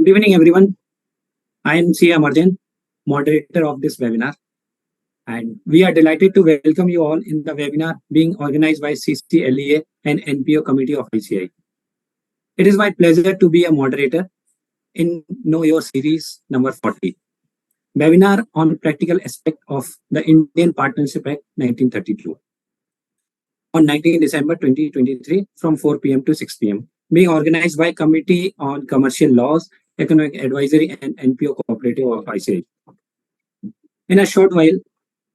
Good evening, everyone. I am C. Amarjan, moderator of this webinar, and we are delighted to welcome you all in the webinar being organized by CCLEA and NPO Committee of ICI. It is my pleasure to be a moderator in Know Your Series number 40, webinar on practical aspect of the Indian Partnership Act 1932 on 19 December 2023 from 4 p.m. to 6 p.m. being organized by Committee on Commercial Laws, Economic Advisory and NPO Cooperative of ICI. In a short while,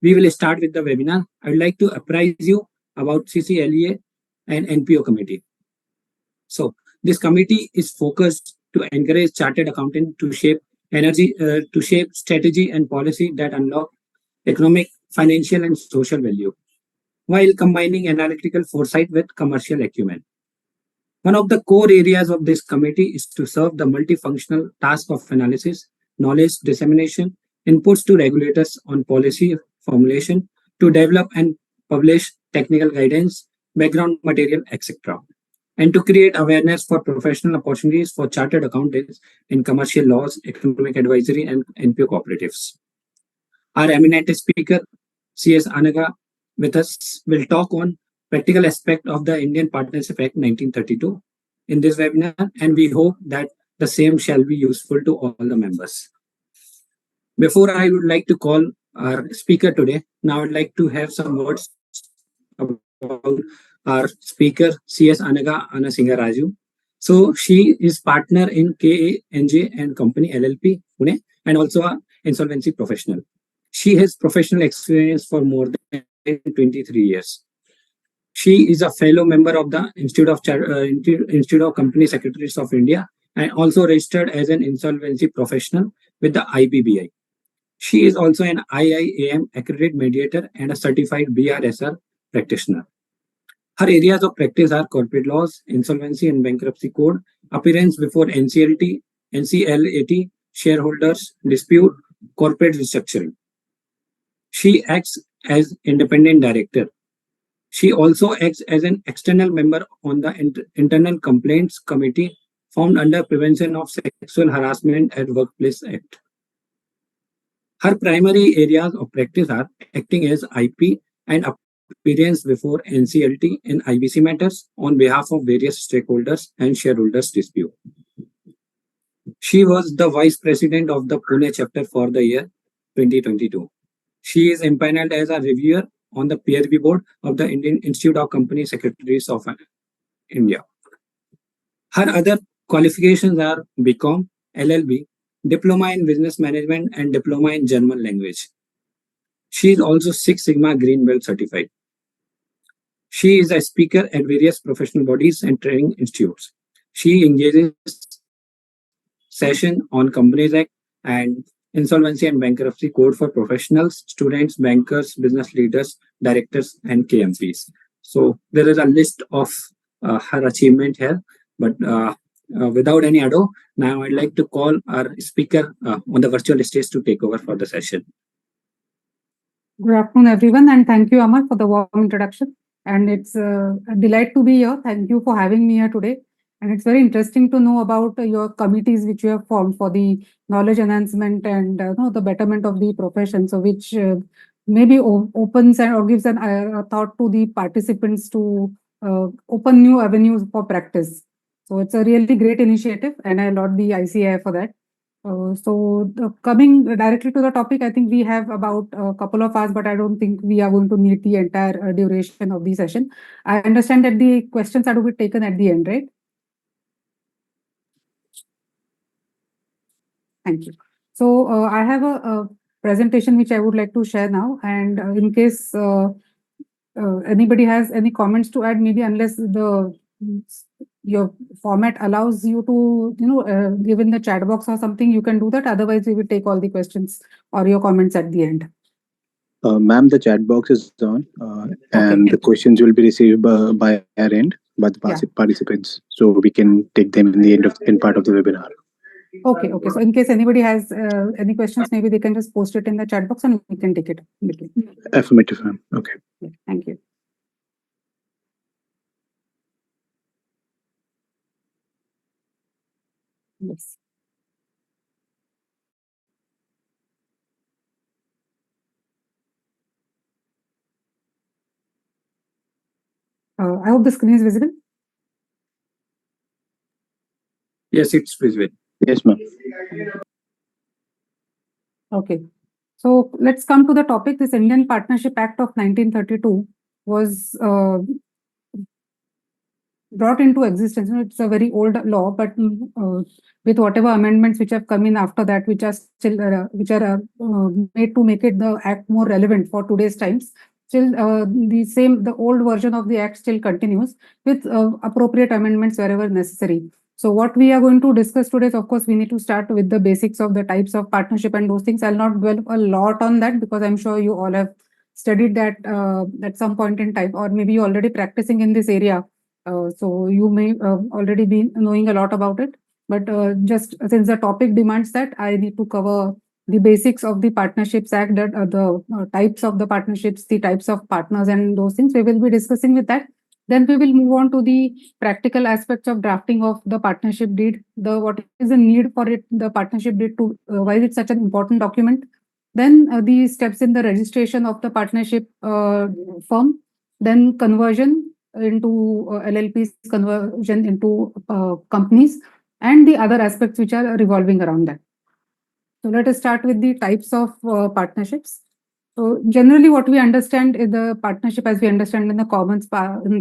we will start with the webinar. I would like to apprise you about CCLEA and NPO committee. So this committee is focused to encourage chartered accountant to shape strategy and policy that unlock economic, financial and social value, while combining analytical foresight with commercial acumen. One of the core areas of this committee is to serve the multifunctional task of analysis, knowledge dissemination, inputs to regulators on policy formulation, to develop and publish technical guidance, background material, etc., and to create awareness for professional opportunities for chartered accountants in commercial laws, economic advisory, and NPO cooperatives. Our eminent speaker, C.S. Anaga, with us will talk on practical aspect of the Indian Partnership Act 1932 in this webinar, and we hope that the same shall be useful to all the members. Before I would like to call our speaker today, now I'd like to have some words about our speaker, C.S. Anaga Annasingaraju. So she is partner in KANJ and Company LLP, Pune, and also an insolvency professional. She has professional experience for more than 23 years. She is a fellow member of the Institute of Company Secretaries of India and also registered as an insolvency professional with the IBBI. She is also an IIAM accredited mediator and a certified BRSR practitioner. Her areas of practice are corporate laws, insolvency and bankruptcy code, appearance before NCLT, NCLAT, shareholders, dispute, corporate restructuring. She acts as independent director. She also acts as an external member on the Internal Complaints Committee formed under Prevention of Sexual Harassment at Workplace Act. Her primary areas of practice are acting as IP and appearance before NCLT and IBC matters on behalf of various stakeholders and shareholders dispute. She was the Vice President of the Pune chapter for the year 2022. She is empaneled as a reviewer on the peer review board of the Indian Institute of Company Secretaries of India. Her other qualifications are BCom, LLB, Diploma in Business Management and Diploma in German Language. She is also Six Sigma Green Belt certified. She is a speaker at various professional bodies and training institutes. She engages session on Companies Act and Insolvency and Bankruptcy Code for professionals, students, bankers, business leaders, directors, and KMPs. So there is a list of her achievement here, but without any ado, now I'd like to call our speaker on the virtual stage to take over for the session. Good afternoon, everyone, and thank you, Amar, for the warm introduction. And it's a delight to be here. Thank you for having me here today. And it's very interesting to know about your committees which you have formed for the knowledge enhancement and the betterment of the profession. So which maybe opens or gives a thought to the participants to open new avenues for practice. So it's a really great initiative, and I laud the ICI for that. Coming directly to the topic, I think we have about a couple of hours, but I don't think we are going to need the entire duration of the session. I understand that the questions are to be taken at the end, right? Thank you. So I have a presentation which I would like to share now, and in case anybody has any comments to add, maybe unless your format allows you to, give in the chat box or something, you can do that. Otherwise, we will take all the questions or your comments at the end. Ma'am, the chat box is on, and the questions will be received by our end, by the participants, so we can take them in the end part of the webinar. Okay. So in case anybody has any questions, maybe they can just post it in the chat box and we can take it. Affirmative, ma'am. Okay. Thank you. Yes. I hope the screen is visible. Yes, it's visible. Yes, ma'am. Okay. So let's come to the topic. This Indian Partnership Act of 1932 was brought into existence. It's a very old law, but with whatever amendments which have come in after that, which are still made to make it the act more relevant for today's times. Still, the old version of the act still continues with appropriate amendments wherever necessary. So what we are going to discuss today is, of course, we need to start with the basics of the types of partnership and those things. I'll not dwell a lot on that because I'm sure you all have studied that at some point in time, or maybe you're already practicing in this area. So you may already be knowing a lot about it, but just since the topic demands that, I need to cover the basics of the Partnerships Act, that the types of the partnerships, the types of partners and those things. We will be discussing with that. Then we will move on to the practical aspects of drafting of the partnership deed. What is the need for it, the partnership deed, to why is it such an important document? Then the steps in the registration of the partnership firm, then conversion into LLPs, conversion into companies, and the other aspects which are revolving around that. So let us start with the types of partnerships. So generally, what we understand is the partnership, as we understand in the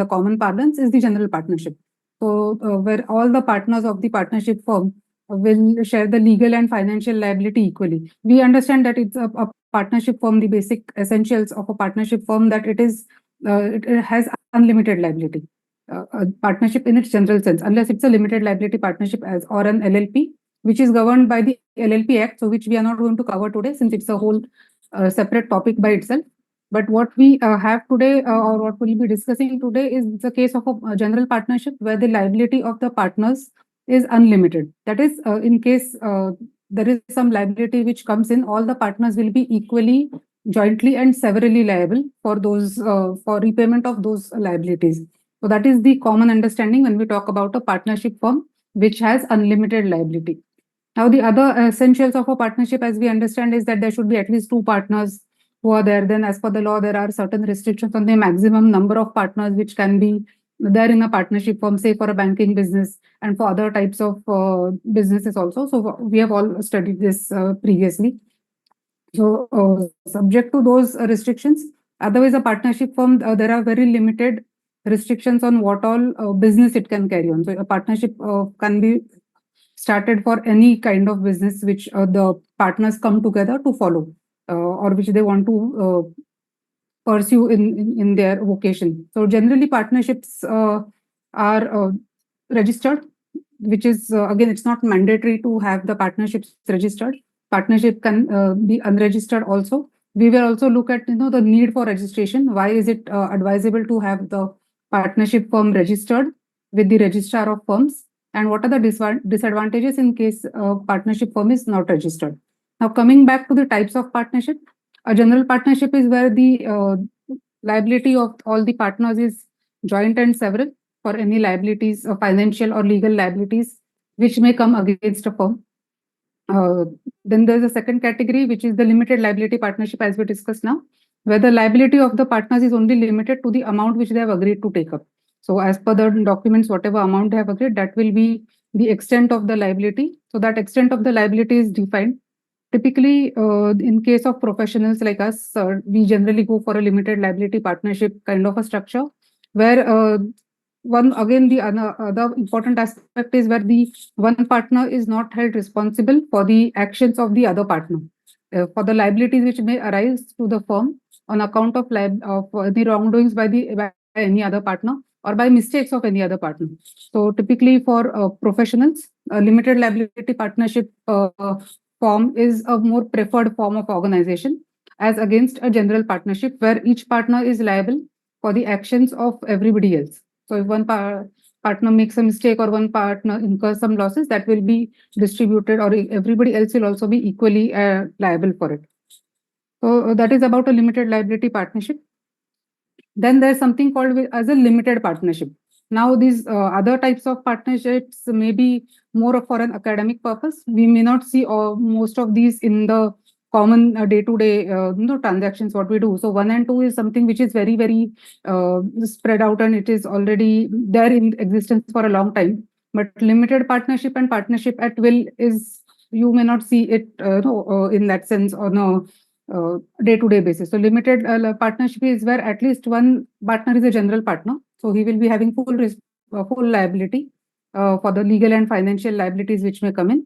common parlance, is the general partnership. So where all the partners of the partnership firm will share the legal and financial liability equally. We understand that it's a partnership firm, the basic essentials of a partnership firm, that it has unlimited liability. A partnership in its general sense, unless it's a limited liability partnership or an LLP, which is governed by the LLP Act, so which we are not going to cover today since it's a whole separate topic by itself. But what we have today, or what we'll be discussing today, is the case of a general partnership where the liability of the partners is unlimited. That is, in case there is some liability which comes in, all the partners will be equally, jointly and severally liable for those for repayment of those liabilities. So that is the common understanding when we talk about a partnership firm which has unlimited liability. Now, the other essentials of a partnership, as we understand, is that there should be at least two partners who are there. Then, as per the law, there are certain restrictions on the maximum number of partners which can be there in a partnership firm, say for a banking business and for other types of businesses also. So we have all studied this previously. So subject to those restrictions, otherwise a partnership firm, there are very limited restrictions on what all business it can carry on. So a partnership can be started for any kind of business which the partners come together to follow or which they want to pursue in their vocation. So generally partnerships are registered, which is again, it's not mandatory to have the partnerships registered. Partnership can be unregistered also. We will also look at the need for registration. Why is it advisable to have the partnership firm registered with the registrar of firms? And what are the disadvantages in case a partnership firm is not registered? Now, coming back to the types of partnership, a general partnership is where the liability of all the partners is joint and several for any liabilities, financial or legal liabilities, which may come against a firm. Then there's a second category, which is the limited liability partnership, as we discussed now, where the liability of the partners is only limited to the amount which they have agreed to take up. So as per the documents, whatever amount they have agreed, that will be the extent of the liability. So that extent of the liability is defined. Typically, in case of professionals like us, we generally go for a limited liability partnership kind of a structure, where the other important aspect is where the one partner is not held responsible for the actions of the other partner, for the liabilities which may arise to the firm on account of the wrongdoings by any other partner or by mistakes of any other partner. So typically for professionals, a limited liability partnership form is a more preferred form of organization as against a general partnership where each partner is liable for the actions of everybody else. So if one partner makes a mistake or one partner incurs some losses, that will be distributed, or everybody else will also be equally liable for it. So that is about a limited liability partnership. Then there's something called as a limited partnership. Now these other types of partnerships may be more for an academic purpose. We may not see most of these in the common day-to-day transactions what we do. So 1 and 2 is something which is very, very spread out, and it is already there in existence for a long time. But limited partnership and partnership at will is, you may not see it in that sense on a day-to-day basis. So limited partnership is where at least one partner is a general partner. So he will be having full liability for the legal and financial liabilities which may come in.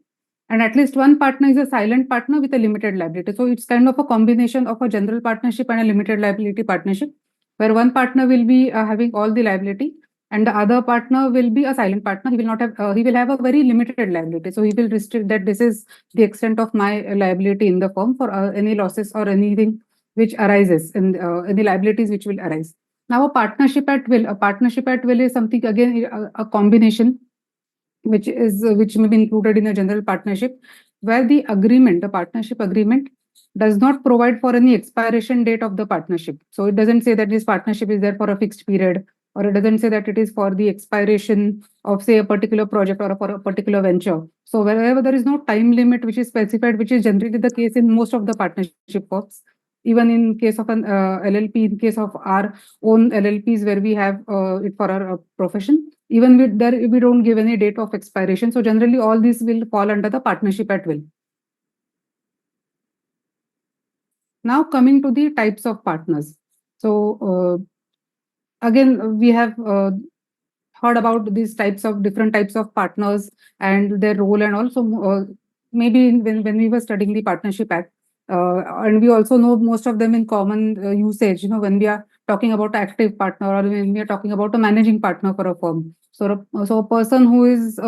And at least one partner is a silent partner with a limited liability. So it's kind of a combination of a general partnership and a limited liability partnership, where one partner will be having all the liability and the other partner will be a silent partner. He will not have, he will have a very limited liability. So he will restrict that this is the extent of my liability in the firm for any losses or anything which arises in any liabilities which will arise. Now a partnership at will is something again a combination which may be included in a general partnership, where the partnership agreement does not provide for any expiration date of the partnership. So it doesn't say that this partnership is there for a fixed period, or it doesn't say that it is for the expiration of, say, a particular project or for a particular venture. So wherever there is no time limit which is specified, which is generally the case in most of the partnership firms, even in case of an LLP, in case of our own LLPs where we have it for our profession, even with there we don't give any date of expiration. So generally all these will fall under the partnership at will. Now coming to the types of partners. So again, we have heard about these different types of partners and their role, and also maybe when we were studying the Partnership Act, and we also know most of them in common usage, when we are talking about active partner or when we are talking about a managing partner for a firm. So a person who is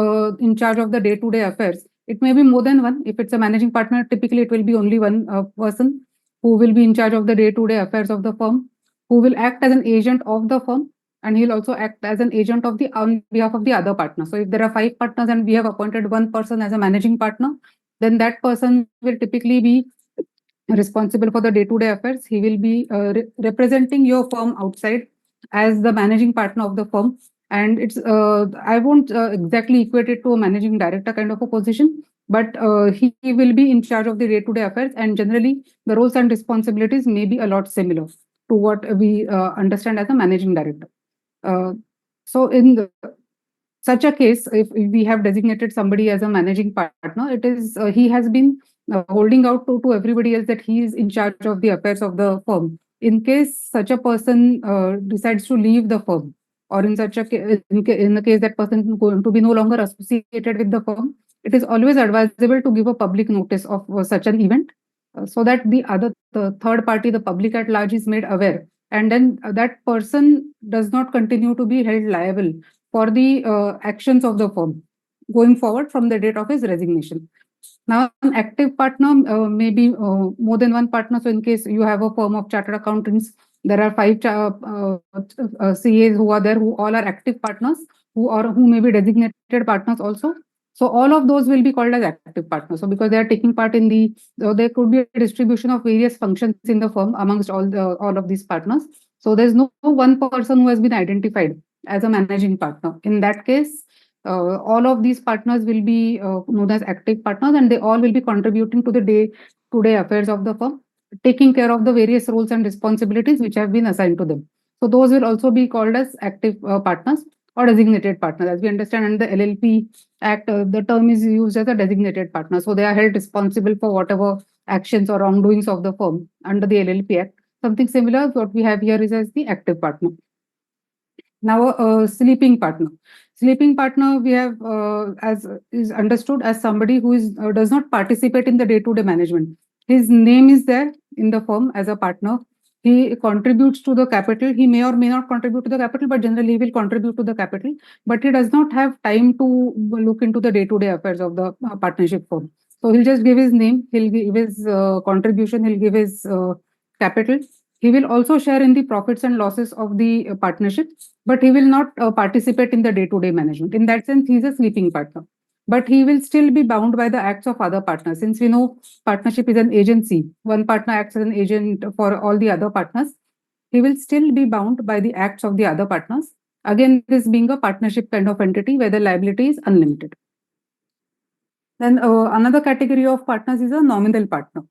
in charge of the day-to-day affairs, it may be more than one. If it's a managing partner, typically it will be only one person who will be in charge of the day-to-day affairs of the firm, who will act as an agent of the firm, and he'll also act as an agent on behalf of the other partner. So if there are 5 partners and we have appointed one person as a managing partner, then that person will typically be responsible for the day-to-day affairs. He will be representing your firm outside as the managing partner of the firm. And it's I won't exactly equate it to a managing director kind of a position, but he will be in charge of the day-to-day affairs, and generally the roles and responsibilities may be a lot similar to what we understand as a managing director. So in such a case, if we have designated somebody as a managing partner, it is he has been holding out to everybody else that he is in charge of the affairs of the firm. In case such a person decides to leave the firm, or in such a in the case that person is going to be no longer associated with the firm, it is always advisable to give a public notice of such an event, so that the third party, the public at large, is made aware, and then that person does not continue to be held liable for the actions of the firm going forward from the date of his resignation. Now, an active partner may be more than one partner. So in case you have a firm of chartered accountants, there are 5 CAs who are there, who all are active partners, who may be designated partners also. So all of those will be called as active partners. So because they are taking part in there could be a distribution of various functions in the firm amongst all of these partners. So there's no one person who has been identified as a managing partner. In that case, all of these partners will be known as active partners, and they all will be contributing to the day-to-day affairs of the firm, taking care of the various roles and responsibilities which have been assigned to them. So those will also be called as active partners or designated partners. As we understand in the LLP Act, the term is used as a designated partner. So they are held responsible for whatever actions or wrongdoings of the firm under the LLP Act. Something similar, what we have here is as the active partner. Now, a sleeping partner. Sleeping partner, we have as is understood as somebody who is does not participate in the day-to-day management. His name is there in the firm as a partner. He contributes to the capital. He may or may not contribute to the capital, but generally he will contribute to the capital. But he does not have time to look into the day-to-day affairs of the partnership firm. So he'll just give his name, he'll give his contribution, he'll give his capital. He will also share in the profits and losses of the partnership, but he will not participate in the day-to-day management. In that sense, he is a sleeping partner. But he will still be bound by the acts of other partners. Since we know partnership is an agency, one partner acts as an agent for all the other partners, he will still be bound by the acts of the other partners. Again, this being a partnership kind of entity where the liability is unlimited. Then another category of partners is a nominal partner.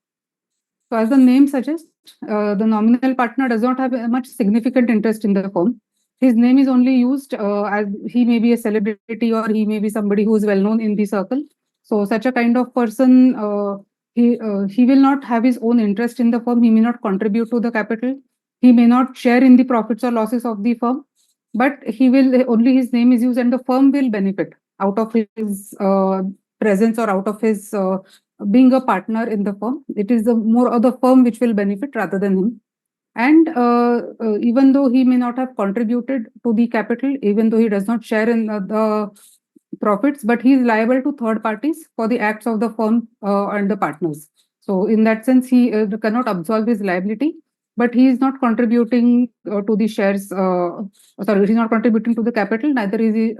So as the name suggests, the nominal partner does not have much significant interest in the firm. His name is only used as he may be a celebrity or he may be somebody who is well known in the circle. So such a kind of person, he will not have his own interest in the firm. He may not contribute to the capital. He may not share in the profits or losses of the firm, but he will only his name is used and the firm will benefit out of his presence or out of his being a partner in the firm. It is the more of the firm which will benefit rather than him. And even though he may not have contributed to the capital, even though he does not share in the profits, but he is liable to third parties for the acts of the firm and the partners. So in that sense, he cannot absolve his liability, but he is not contributing to the shares. Sorry, he is not contributing to the capital. Neither is he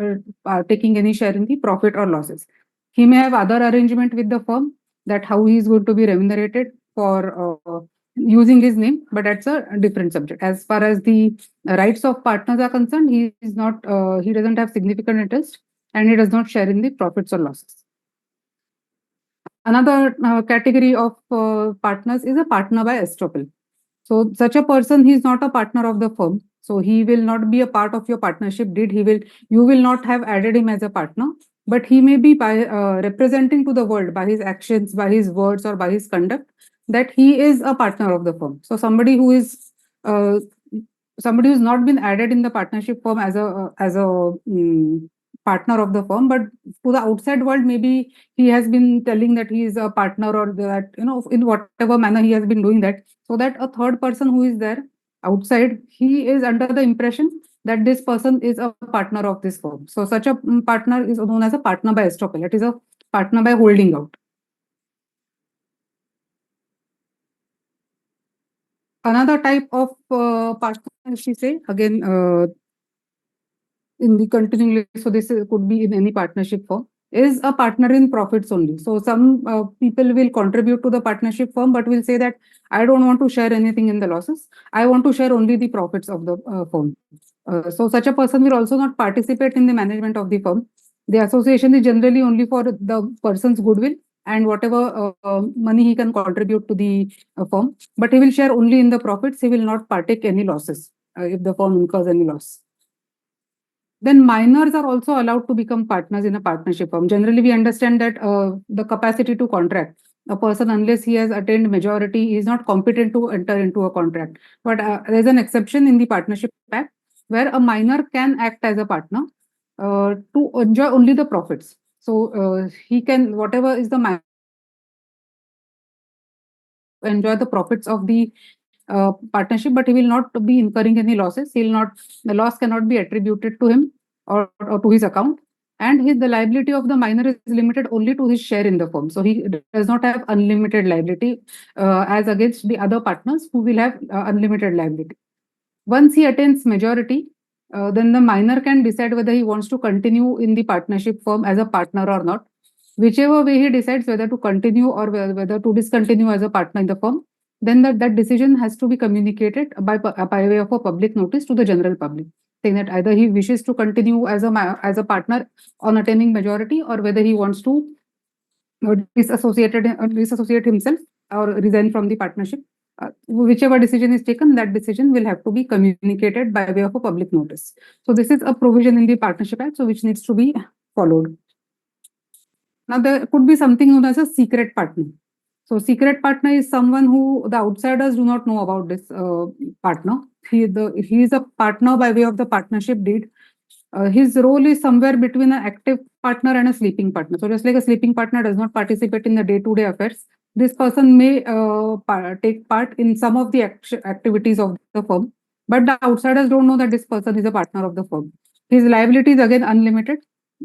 taking any share in the profit or losses. He may have other arrangement with the firm that how he is going to be remunerated for using his name, but that's a different subject. As far as the rights of partners are concerned, he is not. He doesn't have significant interest, and he does not share in the profits or losses. Another category of partners is a partner by estoppel. So such a person, he is not a partner of the firm. So he will not be a part of your partnership deed. You will not have added him as a partner, but he may be by representing to the world by his actions, by his words, or by his conduct that he is a partner of the firm. So somebody who is not been added in the partnership firm as a partner of the firm, but to the outside world, maybe he has been telling that he is a partner or that, in whatever manner he has been doing that, so that a third person who is there outside, he is under the impression that this person is a partner of this firm. So such a partner is known as a partner by estoppel. It is a partner by holding out. Another type of partner, she say, again, in the continuing list, so this could be in any partnership firm, is a partner in profits only. So some people will contribute to the partnership firm, but will say that I don't want to share anything in the losses. I want to share only the profits of the firm. So such a person will also not participate in the management of the firm. The association is generally only for the person's goodwill and whatever money he can contribute to the firm, but he will share only in the profits. He will not partake any losses if the firm incurs any loss. Then minors are also allowed to become partners in a partnership firm. Generally, we understand that the capacity to contract, a person, unless he has attained majority, is not competent to enter into a contract. But there's an exception in the Partnership Act where a minor can act as a partner to enjoy only the profits. So he can, whatever is the minor, enjoy the profits of the partnership, but he will not be incurring any losses. The loss cannot be attributed to him or to his account. And the liability of the minor is limited only to his share in the firm. So he does not have unlimited liability as against the other partners who will have unlimited liability. Once he attains majority, then the minor can decide whether he wants to continue in the partnership firm as a partner or not. Whichever way he decides whether to continue or whether to discontinue as a partner in the firm, then that decision has to be communicated by way of a public notice to the general public, saying that either he wishes to continue as a partner on attaining majority, or whether he wants to disassociate himself or resign from the partnership. Whichever decision is taken, that decision will have to be communicated by way of a public notice. So this is a provision in the Partnership Act, so which needs to be followed. Now there could be something known as a secret partner. So secret partner is someone who the outsiders do not know about this partner. He is a partner by way of the partnership deed. His role is somewhere between an active partner and a sleeping partner. So just like a sleeping partner does not participate in the day-to-day affairs, this person may take part in some of the activities of the firm, but the outsiders don't know that this person is a partner of the firm. His liability is again unlimited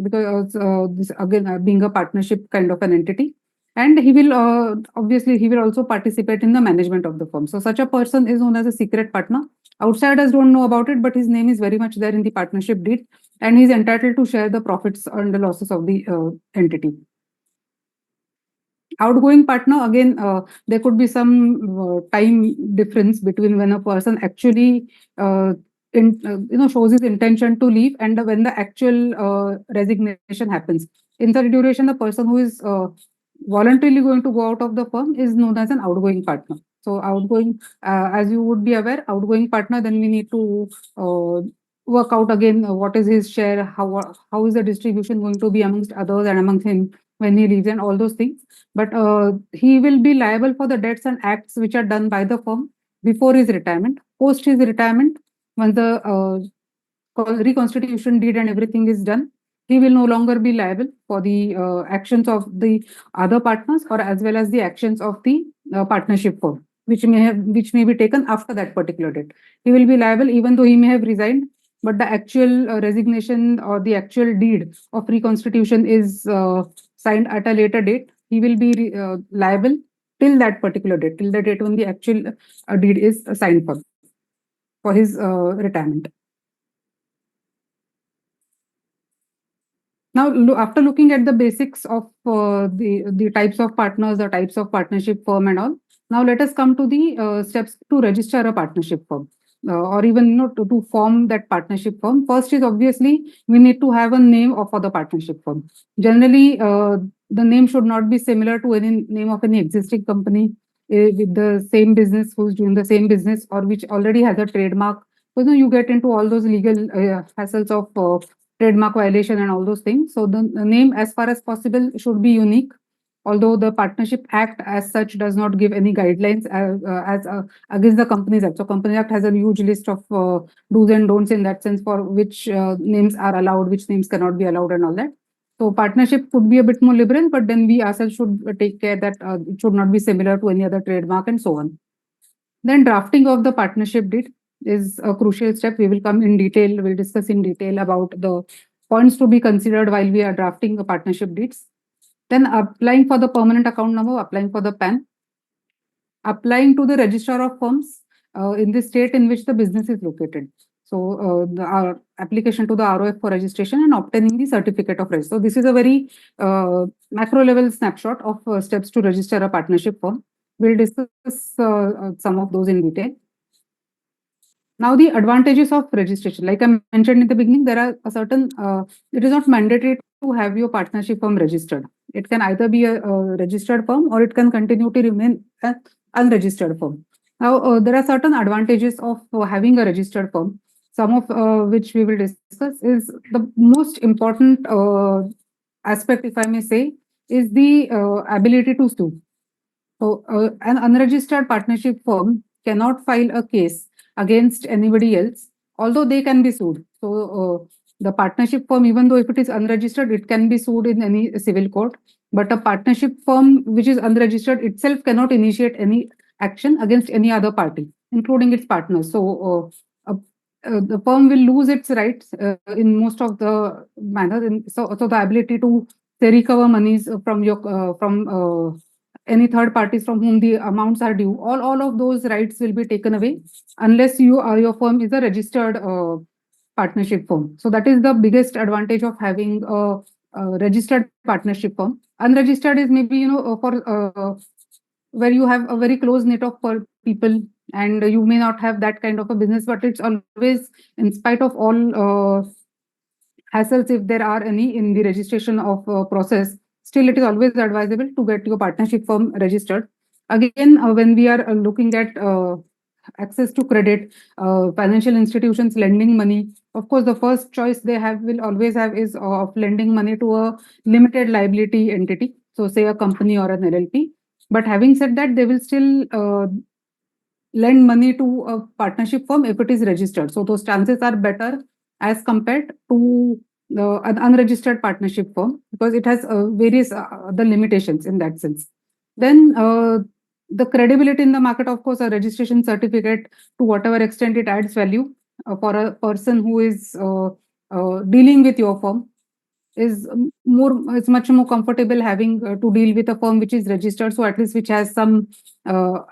because this again being a partnership kind of an entity. And he will obviously he will also participate in the management of the firm. So such a person is known as a secret partner. Outsiders don't know about it, but his name is very much there in the partnership deed, and he's entitled to share the profits and the losses of the entity. Outgoing partner, again, there could be some time difference between when a person actually shows his intention to leave and when the actual resignation happens. In that duration, the person who is voluntarily going to go out of the firm is known as an outgoing partner. So outgoing, as you would be aware, outgoing partner, then we need to work out again what is his share, how is the distribution going to be amongst others and amongst him when he leaves and all those things. But he will be liable for the debts and acts which are done by the firm before his retirement. Post his retirement, once the reconstitution deed and everything is done, he will no longer be liable for the actions of the other partners or as well as the actions of the partnership firm, which may be taken after that particular date. He will be liable even though he may have resigned, but the actual resignation or the actual deed of reconstitution is signed at a later date. He will be liable till that particular date, till the date when the actual deed is signed for his retirement. Now, after looking at the basics of the types of partners, the types of partnership firm and all, now let us come to the steps to register a partnership firm or even to form that partnership firm. First is obviously we need to have a name for the partnership firm. Generally, the name should not be similar to any name of any existing company with the same business, who's doing the same business or which already has a trademark. So you get into all those legal hassles of trademark violation and all those things. So the name as far as possible should be unique, although the Partnership Act as such does not give any guidelines against the Companies Act. So Companies Act has a huge list of do's and don'ts in that sense for which names are allowed, which names cannot be allowed and all that. So partnership could be a bit more liberal, but then we ourselves should take care that it should not be similar to any other trademark and so on. Then drafting of the partnership deed is a crucial step. We will come in detail, we'll discuss in detail about the points to be considered while we are drafting the partnership deeds. Then applying for the permanent account number, applying for the PAN, applying to the registrar of firms in the state in which the business is located. So the application to the ROF for registration and obtaining the certificate of registration. So this is a very macro level snapshot of steps to register a partnership firm. We'll discuss some of those in detail. Now the advantages of registration, like I mentioned in the beginning, there are a certain, it is not mandatory to have your partnership firm registered. It can either be a registered firm or it can continue to remain an unregistered firm. Now there are certain advantages of having a registered firm, some of which we will discuss. Is the most important aspect, if I may say, is the ability to sue. So an unregistered partnership firm cannot file a case against anybody else, although they can be sued. So the partnership firm, even though if it is unregistered, it can be sued in any civil court. But a partnership firm which is unregistered itself cannot initiate any action against any other party, including its partners. So the firm will lose its rights in most of the manner. So the ability to say recover monies from your any third parties from whom the amounts are due, all of those rights will be taken away unless your firm is a registered partnership firm. So that is the biggest advantage of having a registered partnership firm. Unregistered is maybe for where you have a very close knit of people and you may not have that kind of a business, but it's always, in spite of all hassles, if there are any in the registration of process, still it is always advisable to get your partnership firm registered. Again, when we are looking at access to credit, financial institutions lending money, of course, the first choice they will always have is of lending money to a limited liability entity. So say a company or an LLP. But having said that, they will still lend money to a partnership firm if it is registered. So those chances are better as compared to an unregistered partnership firm because it has various other limitations in that sense. Then the credibility in the market, of course, a registration certificate to whatever extent it adds value for a person who is dealing with your firm is much more comfortable having to deal with a firm which is registered, so at least which has some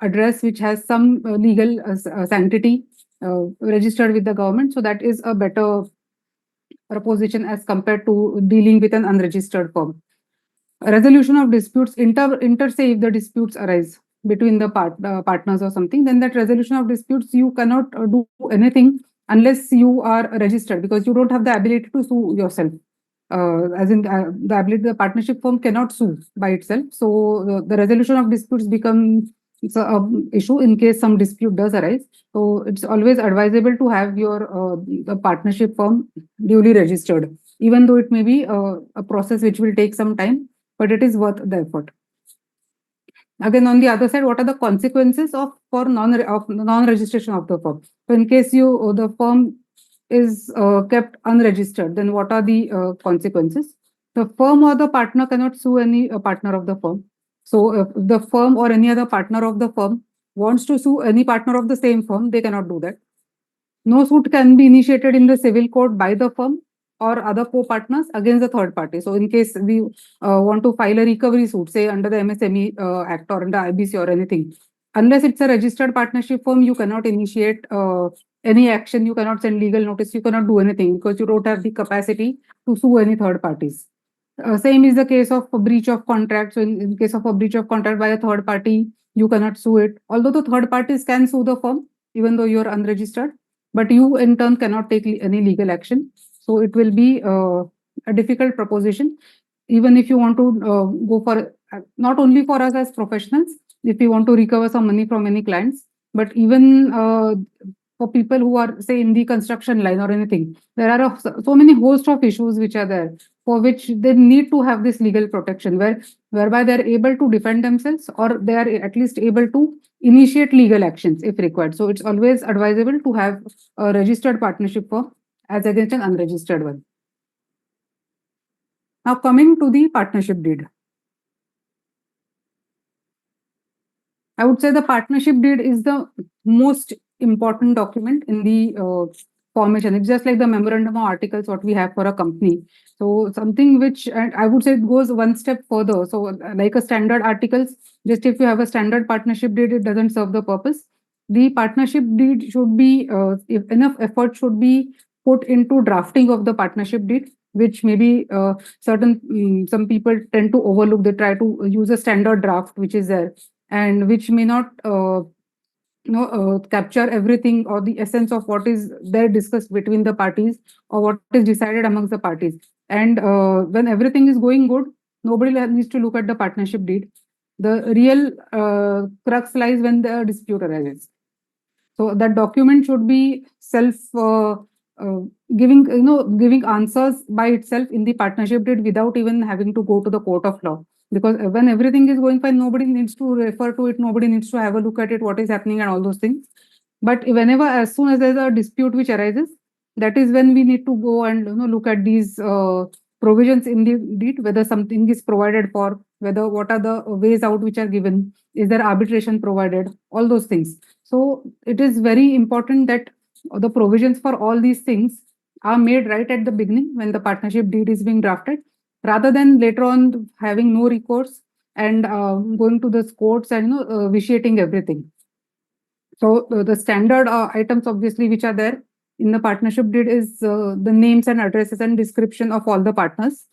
address, which has some legal sanctity, registered with the government. So that is a better proposition as compared to dealing with an unregistered firm. Resolution of disputes, say if the disputes arise between the partners or something, then that resolution of disputes, you cannot do anything unless you are registered because you don't have the ability to sue yourself. As in the ability, the partnership firm cannot sue by itself. So the resolution of disputes become it's a issue in case some dispute does arise. So it's always advisable to have your the partnership firm duly registered, even though it may be a process which will take some time, but it is worth the effort. Again, on the other side, what are the consequences of non-registration of the firm? So in case the firm is kept unregistered, then what are the consequences? The firm or the partner cannot sue any partner of the firm. So if the firm or any other partner of the firm wants to sue any partner of the same firm, they cannot do that. No suit can be initiated in the civil court by the firm or other co-partners against the third party. So in case we want to file a recovery suit, say under the MSME Act or under IBC or anything, unless it's a registered partnership firm, you cannot initiate any action, you cannot send legal notice, you cannot do anything because you don't have the capacity to sue any third parties. Same is the case of a breach of contract. So in case of a breach of contract by a third party, you cannot sue it. Although the third parties can sue the firm, even though you're unregistered, but you in turn cannot take any legal action. So it will be a difficult proposition. Even if you want to go for, not only for us as professionals, if you want to recover some money from any clients, but even for people who are, say, in the construction line or anything, there are so many host of issues which are there, for which they need to have this legal protection, whereby they're able to defend themselves, or they are at least able to initiate legal actions if required. So it's always advisable to have a registered partnership firm as against an unregistered one. Now coming to the partnership deed. I would say the partnership deed is the most important document in the formation. It's just like the memorandum of articles what we have for a company. So something which, and I would say it goes one step further. So like a standard articles, just if you have a standard partnership deed, it doesn't serve the purpose. The partnership deed should be, if enough effort should be put into drafting of the partnership deed, which maybe some people tend to overlook. They try to use a standard draft which is there, and which may not capture everything or the essence of what is there discussed between the parties or what is decided amongst the parties. And when everything is going good, nobody needs to look at the partnership deed. The real crux lies when the dispute arises. So that document should be giving answers by itself in the partnership deed without even having to go to the court of law. Because when everything is going fine, nobody needs to refer to it, nobody needs to have a look at it, what is happening and all those things. But whenever, as soon as there's a dispute which arises, that is when we need to go and look at these provisions in the deed, whether something is provided for, whether what are the ways out which are given, is there arbitration provided, all those things. So it is very important that the provisions for all these things are made right at the beginning when the partnership deed is being drafted, rather than later on having no recourse and going to the courts and vitiating everything. So the standard items obviously which are there in the partnership deed is the names and addresses and description of all the partners.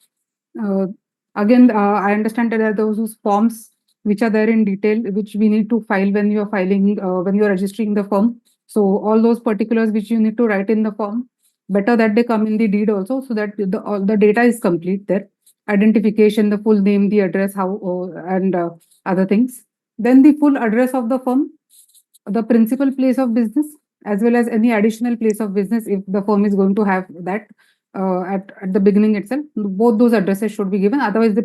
Again, I understand that there are those forms which are there in detail, which we need to file when you are filing, when you are registering the firm. So all those particulars which you need to write in the form, better that they come in the deed also, so that all the data is complete there. Identification, the full name, the address, and other things. Then the full address of the firm, the principal place of business, as well as any additional place of business if the firm is going to have that at the beginning itself. Both those addresses should be given. Otherwise,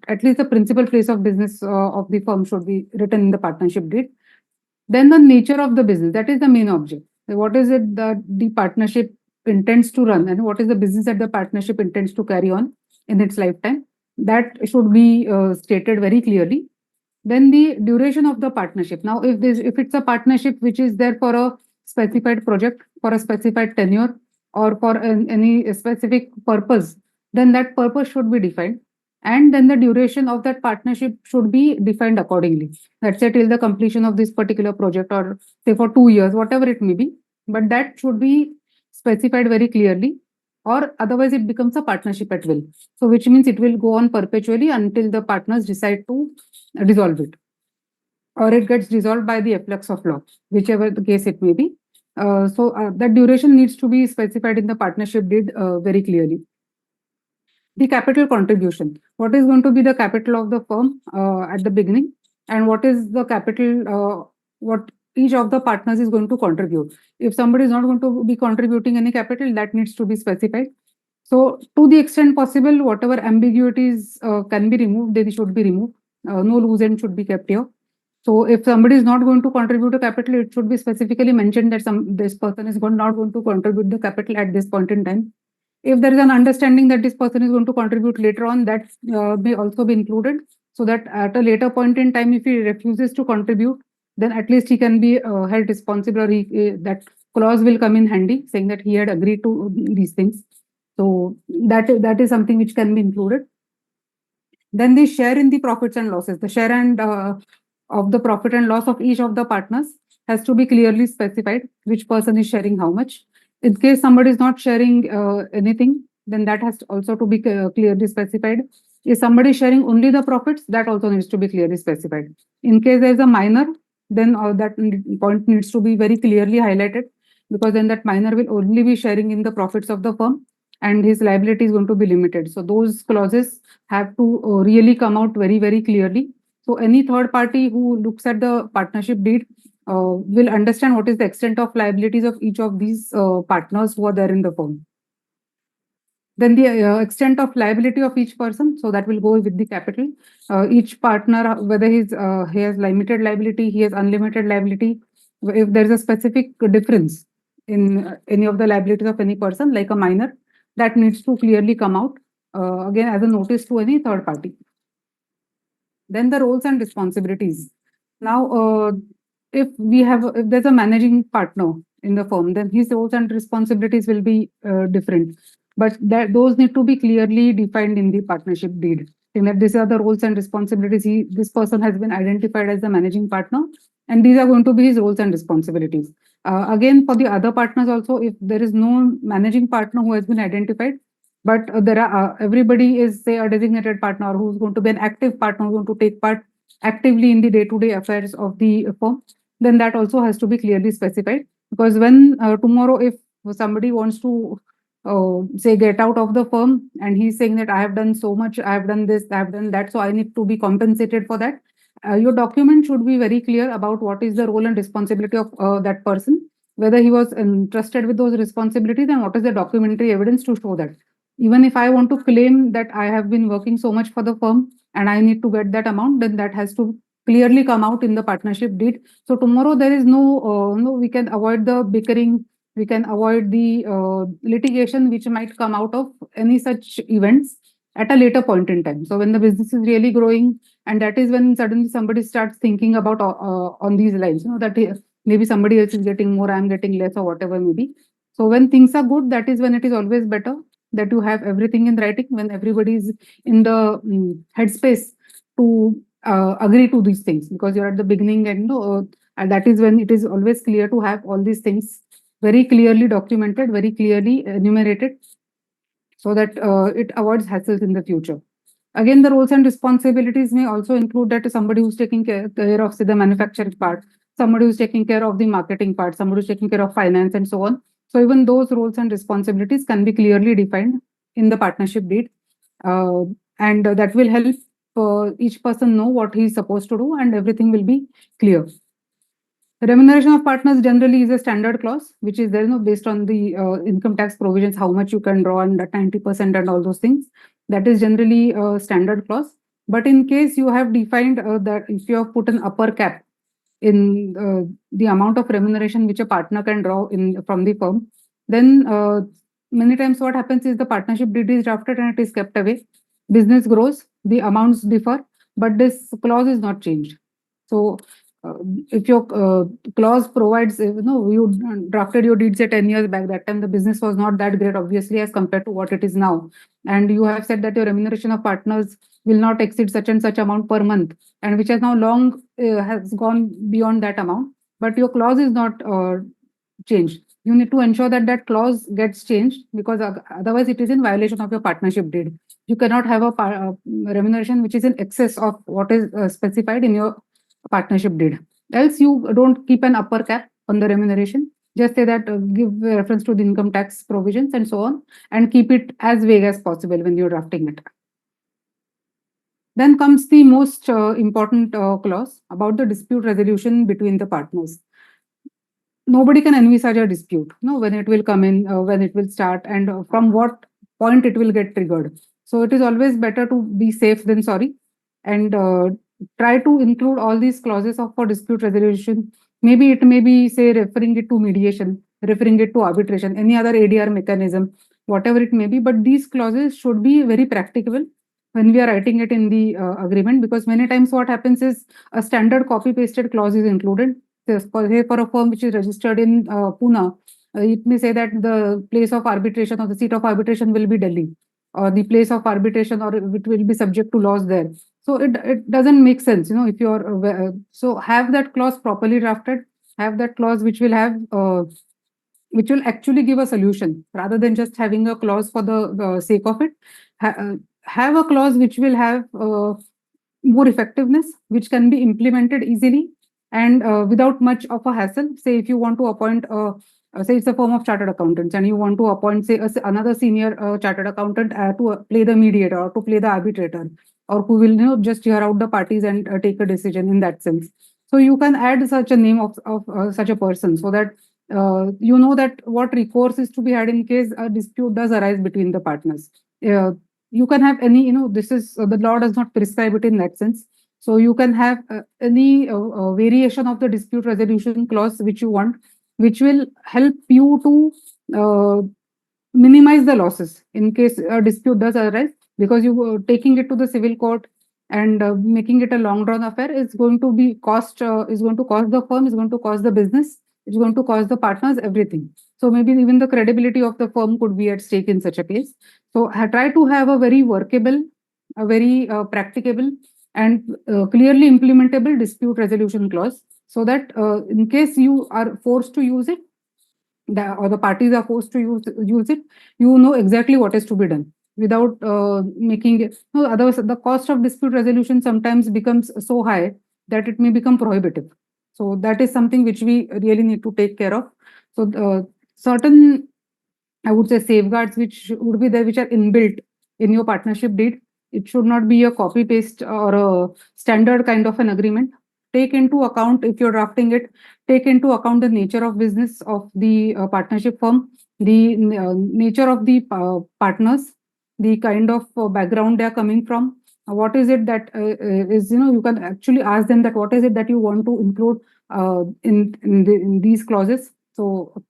at least the principal place of business of the firm should be written in the partnership deed. Then the nature of the business, that is the main object. What is it that the partnership intends to run, and what is the business that the partnership intends to carry on in its lifetime? That should be stated very clearly. Then the duration of the partnership. Now, if it's a partnership which is there for a specified project, for a specified tenure, or for any specific purpose, then that purpose should be defined. And then the duration of that partnership should be defined accordingly. Let's say till the completion of this particular project, or say for 2 years, whatever it may be. But that should be specified very clearly, or otherwise it becomes a partnership at will. So which means it will go on perpetually until the partners decide to dissolve it, or it gets dissolved by the efflux of law, whichever the case it may be. So that duration needs to be specified in the partnership deed very clearly. The capital contribution. What is going to be the capital of the firm at the beginning? and what is the capital, what each of the partners is going to contribute. If somebody is not going to be contributing any capital, that needs to be specified. So to the extent possible, whatever ambiguities can be removed, they should be removed. No loose end should be kept here. So if somebody is not going to contribute to capital, it should be specifically mentioned that this person is not going to contribute the capital at this point in time. If there is an understanding that this person is going to contribute later on, that may also be included, so that at a later point in time, if he refuses to contribute, then at least he can be held responsible, or that clause will come in handy, saying that he had agreed to these things. So that is something which can be included. Then the share in the profits and losses, the share and of the profit and loss of each of the partners has to be clearly specified, which person is sharing how much. In case somebody is not sharing anything, then that has also to be clearly specified. If somebody is sharing only the profits, that also needs to be clearly specified. In case there is a minor, then that point needs to be very clearly highlighted, because then that minor will only be sharing in the profits of the firm and his liability is going to be limited. So those clauses have to really come out very, very clearly. So any third party who looks at the partnership deed will understand what is the extent of liabilities of each of these partners who are there in the firm. Then the extent of liability of each person, so that will go with the capital. Each partner, whether he has limited liability, he has unlimited liability. If there is a specific difference in any of the liabilities of any person, like a minor, that needs to clearly come out again as a notice to any third party. Then the roles and responsibilities. Now, if there's a managing partner in the firm, then his roles and responsibilities will be different. But those need to be clearly defined in the partnership deed. Saying that these are the roles and responsibilities. This person has been identified as the managing partner, and these are going to be his roles and responsibilities. Again, for the other partners also, if there is no managing partner who has been identified, but there are everybody is, say, a designated partner who's going to be an active partner, who's going to take part actively in the day-to-day affairs of the firm, then that also has to be clearly specified. Because when tomorrow, if somebody wants to say get out of the firm and he's saying that I have done so much, I have done this, I have done that, so I need to be compensated for that. Your document should be very clear about what is the role and responsibility of that person, whether he was entrusted with those responsibilities, and what is the documentary evidence to show that. Even if I want to claim that I have been working so much for the firm and I need to get that amount, then that has to clearly come out in the partnership deed. So tomorrow there is we can avoid the bickering, we can avoid the litigation which might come out of any such events at a later point in time. So when the business is really growing, and that is when suddenly somebody starts thinking about on these lines, that maybe somebody else is getting more, I'm getting less, or whatever maybe. So when things are good, that is when it is always better that you have everything in writing, when everybody is in the headspace to agree to these things, because you're at the beginning, and that is when it is always clear to have all these things very clearly documented, very clearly enumerated, so that it avoids hassles in the future. Again, the roles and responsibilities may also include that somebody who's taking care of, say, the manufacturing part, somebody who's taking care of the marketing part, somebody who's taking care of finance, and so on. So even those roles and responsibilities can be clearly defined in the partnership deed, and that will help each person know what he's supposed to do, and everything will be clear. The remuneration of partners generally is a standard clause, which is there, based on the income tax provisions, how much you can draw, and 90% and all those things. That is generally a standard clause. But in case you have defined that if you have put an upper cap in the amount of remuneration which a partner can draw from the firm, then many times what happens is the partnership deed is drafted and it is kept away. Business grows, the amounts differ, but this clause is not changed. So if your clause provides, you drafted your deeds at 10 years back, that time the business was not that great, obviously, as compared to what it is now. And you have said that your remuneration of partners will not exceed such and such amount per month, and which has now long has gone beyond that amount, but your clause is not changed. You need to ensure that that clause gets changed, because otherwise it is in violation of your partnership deed. You cannot have a remuneration which is in excess of what is specified in your partnership deed. Else you don't keep an upper cap on the remuneration. Just say that give reference to the income tax provisions and so on, and keep it as vague as possible when you're drafting it. Then comes the most important clause about the dispute resolution between the partners. Nobody can envisage a dispute, no, when it will come in, when it will start, and from what point it will get triggered. So it is always better to be safe than sorry, and try to include all these clauses of for dispute resolution. Maybe it may be, say, referring it to mediation, referring it to arbitration, any other ADR mechanism, whatever it may be. But these clauses should be very practicable when we are writing it in the agreement, because many times what happens is a standard copy pasted clause is included. For a firm which is registered in Pune, it may say that the place of arbitration or the seat of arbitration will be Delhi, or the place of arbitration, or it will be subject to laws there. So it doesn't make sense, if you're so have that clause properly drafted, have that clause which will have which will actually give a solution rather than just having a clause for the sake of it. Have a clause which will have more effectiveness, which can be implemented easily and without much of a hassle. Say if you want to appoint say it's a firm of chartered accountants and you want to appoint, say, another senior chartered accountant to play the mediator or to play the arbitrator, or who will just hear out the parties and take a decision in that sense. So you can add such a name of such a person, so that you know that what recourse is to be had in case a dispute does arise between the partners. You can have any, this is the law does not prescribe it in that sense. So you can have any variation of the dispute resolution clause which you want, which will help you to minimize the losses in case a dispute does arise, because you taking it to the civil court and making it a long drawn affair is going to be is going to cost the firm, is going to cost the business, it's going to cost the partners everything. So maybe even the credibility of the firm could be at stake in such a case. So I try to have a very workable, a very practicable and clearly implementable dispute resolution clause, so that in case you are forced to use it, or the parties are forced to use it, you know exactly what is to be done without making it. No, otherwise the cost of dispute resolution sometimes becomes so high that it may become prohibitive. So that is something which we really need to take care of. So certain, I would say, safeguards which would be there, which are inbuilt in your partnership deed. It should not be a copy paste or a standard kind of an agreement. Take into account, if you're drafting it, take into account the nature of business of the partnership firm, the nature of the partners, the kind of background they are coming from. What is it that is, you can actually ask them that what is it that you want to include in these clauses. So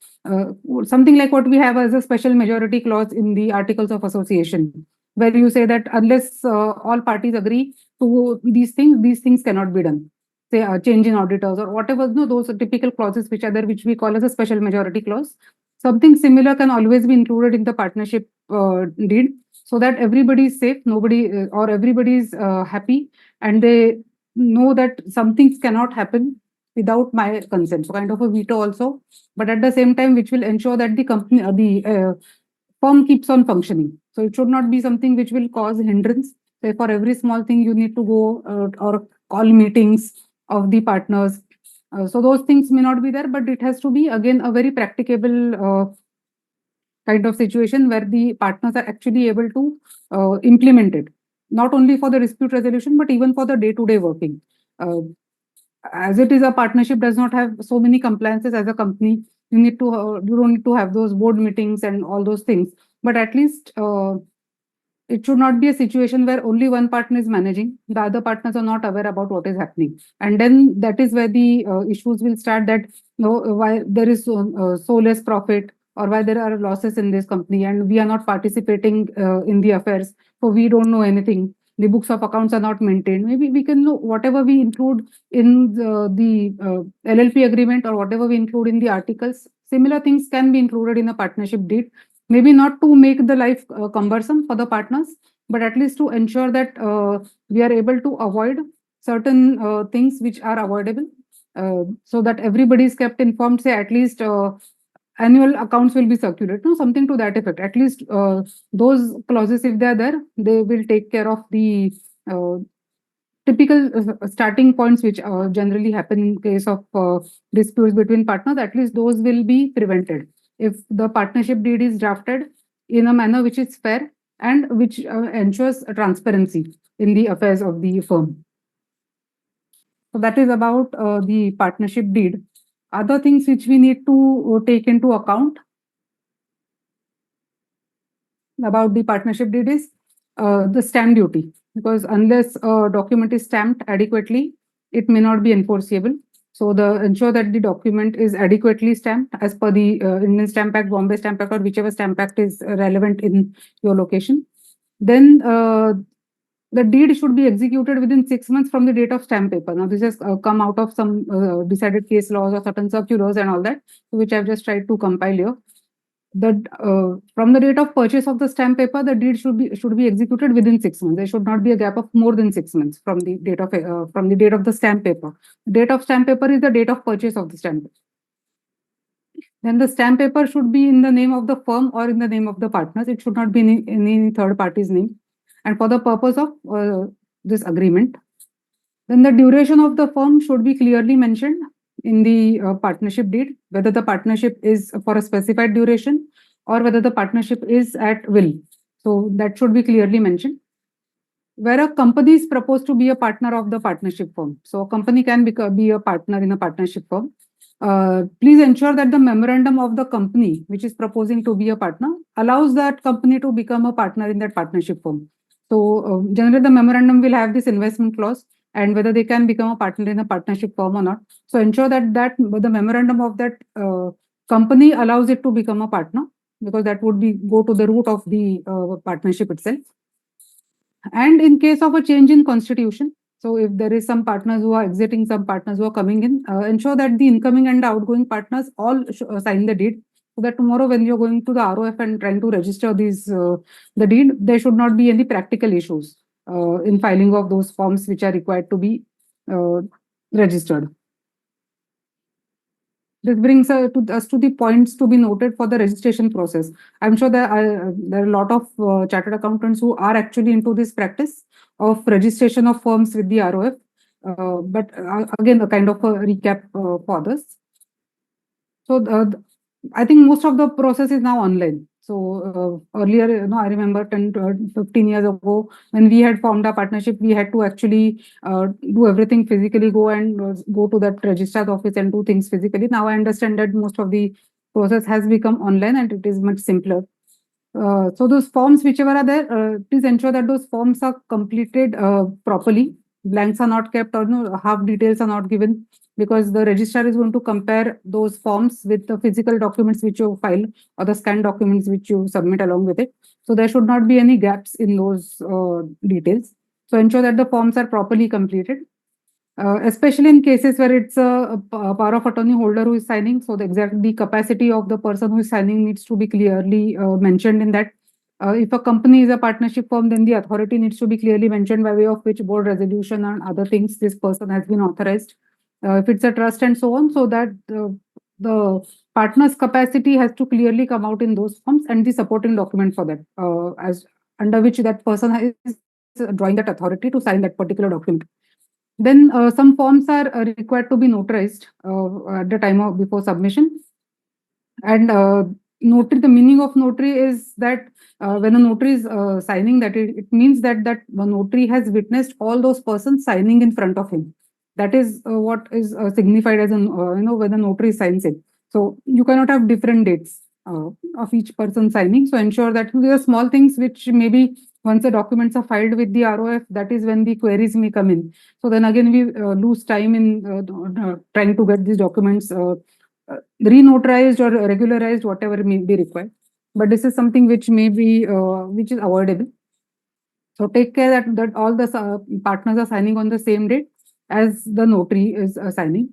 something like what we have as a special majority clause in the Articles of Association, where you say that unless all parties agree to these things cannot be done. Say a change in auditors or whatever, those are typical clauses which are there, which we call as a special majority clause. Something similar can always be included in the partnership deed, so that everybody is safe, nobody or everybody is happy, and they know that some things cannot happen without my consent. So kind of a veto also, but at the same time, which will ensure that the company, the firm keeps on functioning. So it should not be something which will cause hindrance. Say for every small thing you need to go or call meetings of the partners. So those things may not be there, but it has to be again a very practicable kind of situation where the partners are actually able to implement it, not only for the dispute resolution, but even for the day-to-day working. As it is, a partnership does not have so many compliances as a company. You don't need to have those board meetings and all those things, but at least it should not be a situation where only one partner is managing, the other partners are not aware about what is happening. And then that is where the issues will start, that why there is so less profit, or why there are losses in this company and we are not participating in the affairs, so we don't know anything. The books of accounts are not maintained. Maybe we can know whatever we include in the LLP agreement, or whatever we include in the articles. Similar things can be included in a partnership deed. Maybe not to make the life cumbersome for the partners, but at least to ensure that we are able to avoid certain things which are avoidable, so that everybody is kept informed. Say at least annual accounts will be circulated, something to that effect. At least those clauses, if they are there, they will take care of the typical starting points which generally happen in case of disputes between partners. At least those will be prevented if the partnership deed is drafted in a manner which is fair and which ensures transparency. in the affairs of the firm. So that is about the partnership deed. Other things which we need to take into account about the partnership deed is the stamp duty, because unless a document is stamped adequately, it may not be enforceable. So ensure that the document is adequately stamped as per the Indian Stamp Act, Bombay Stamp Act, or whichever stamp act is relevant in your location. Then the deed should be executed within 6 months from the date of stamp paper. Now, this has come out of some decided case laws or certain circulars and all that, which I've just tried to compile here. From the date of purchase of the stamp paper, the deed should be executed within 6 months. There should not be a gap of more than 6 months from the date of the stamp paper. The date of stamp paper is the date of purchase of the stamp paper. Then the stamp paper should be in the name of the firm or in the name of the partners. It should not be in any third party's name. And for the purpose of this agreement, then the duration of the firm should be clearly mentioned in the partnership deed, whether the partnership is for a specified duration or whether the partnership is at will. So that should be clearly mentioned. Where a company is proposed to be a partner of the partnership firm. So a company can be a partner in a partnership firm. Please ensure that the memorandum of the company, which is proposing to be a partner, allows that company to become a partner in that partnership firm. So generally the memorandum will have this investment clause and whether they can become a partner in a partnership firm or not. So ensure that the memorandum of that company allows it to become a partner, because that would go to the root of the partnership itself. And in case of a change in constitution, so if there is some partners who are exiting, some partners who are coming in, ensure that the incoming and the outgoing partners all sign the deed, so that tomorrow when you're going to the ROF and trying to register the deed, there should not be any practical issues in filing of those forms which are required to be registered. This brings us to the points to be noted for the registration process. I'm sure there are a lot of chartered accountants who are actually into this practice of registration of firms with the ROF. But again, a kind of a recap for this. So I think most of the process is now online. So earlier, I remember 10 to 15 years ago, when we had formed a partnership, we had to actually do everything physically, go to that registrar's office and do things physically. Now I understand that most of the process has become online and it is much simpler. So those forms, whichever are there, please ensure that those forms are completed properly. Blanks are not kept, or half details are not given, because the registrar is going to compare those forms with the physical documents which you file or the scanned documents which you submit along with it. So there should not be any gaps in those details. So ensure that the forms are properly completed. Especially in cases where it's a power of attorney holder who is signing. So the capacity of the person who is signing needs to be clearly mentioned in that. If a company is a partnership firm, then the authority needs to be clearly mentioned by way of which board resolution and other things this person has been authorized. If it's a trust and so on, so that the partner's capacity has to clearly come out in those forms and the supporting document for that, as under which that person is drawing that authority to sign that particular document. Then some forms are required to be notarized at the time of before submission. And notary, the meaning of notary is that when a notary is signing that, it means that the notary has witnessed all those persons signing in front of him. That is what is signified as when the notary signs it. So you cannot have different dates of each person signing. So ensure that there are small things which maybe once the documents are filed with the ROF, that is when the queries may come in. So then again, we lose time in trying to get these documents re-notarized or regularized, whatever may be required. But this is something which may be which is avoidable. So take care that all the partners are signing on the same date as the notary is signing.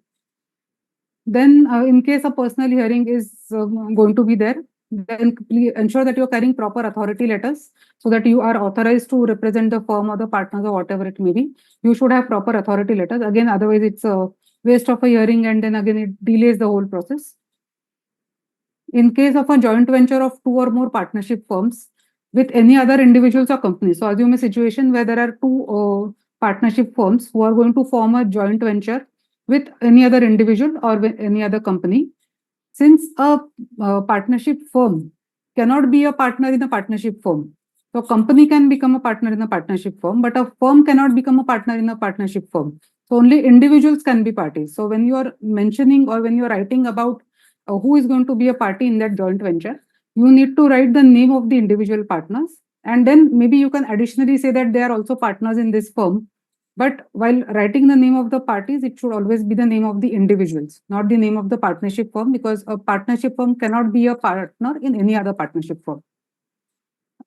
Then in case a personal hearing is going to be there, then please ensure that you're carrying proper authority letters so that you are authorized to represent the firm or the partners or whatever it may be. You should have proper authority letters. Again, otherwise it's a waste of a hearing and then again it delays the whole process. In case of a joint venture of 2 or more partnership firms with any other individuals or companies. So assume a situation where there are 2 partnership firms who are going to form a joint venture with any other individual or with any other company. Since a partnership firm cannot be a partner in a partnership firm, So a company can become a partner in a partnership firm, but a firm cannot become a partner in a partnership firm. So only individuals can be parties. So when you are mentioning or when you are writing about who is going to be a party in that joint venture, you need to write the name of the individual partners. And then maybe you can additionally say that they are also partners in this firm. But while writing the name of the parties, it should always be the name of the individuals, not the name of the partnership firm, because a partnership firm cannot be a partner in any other partnership firm.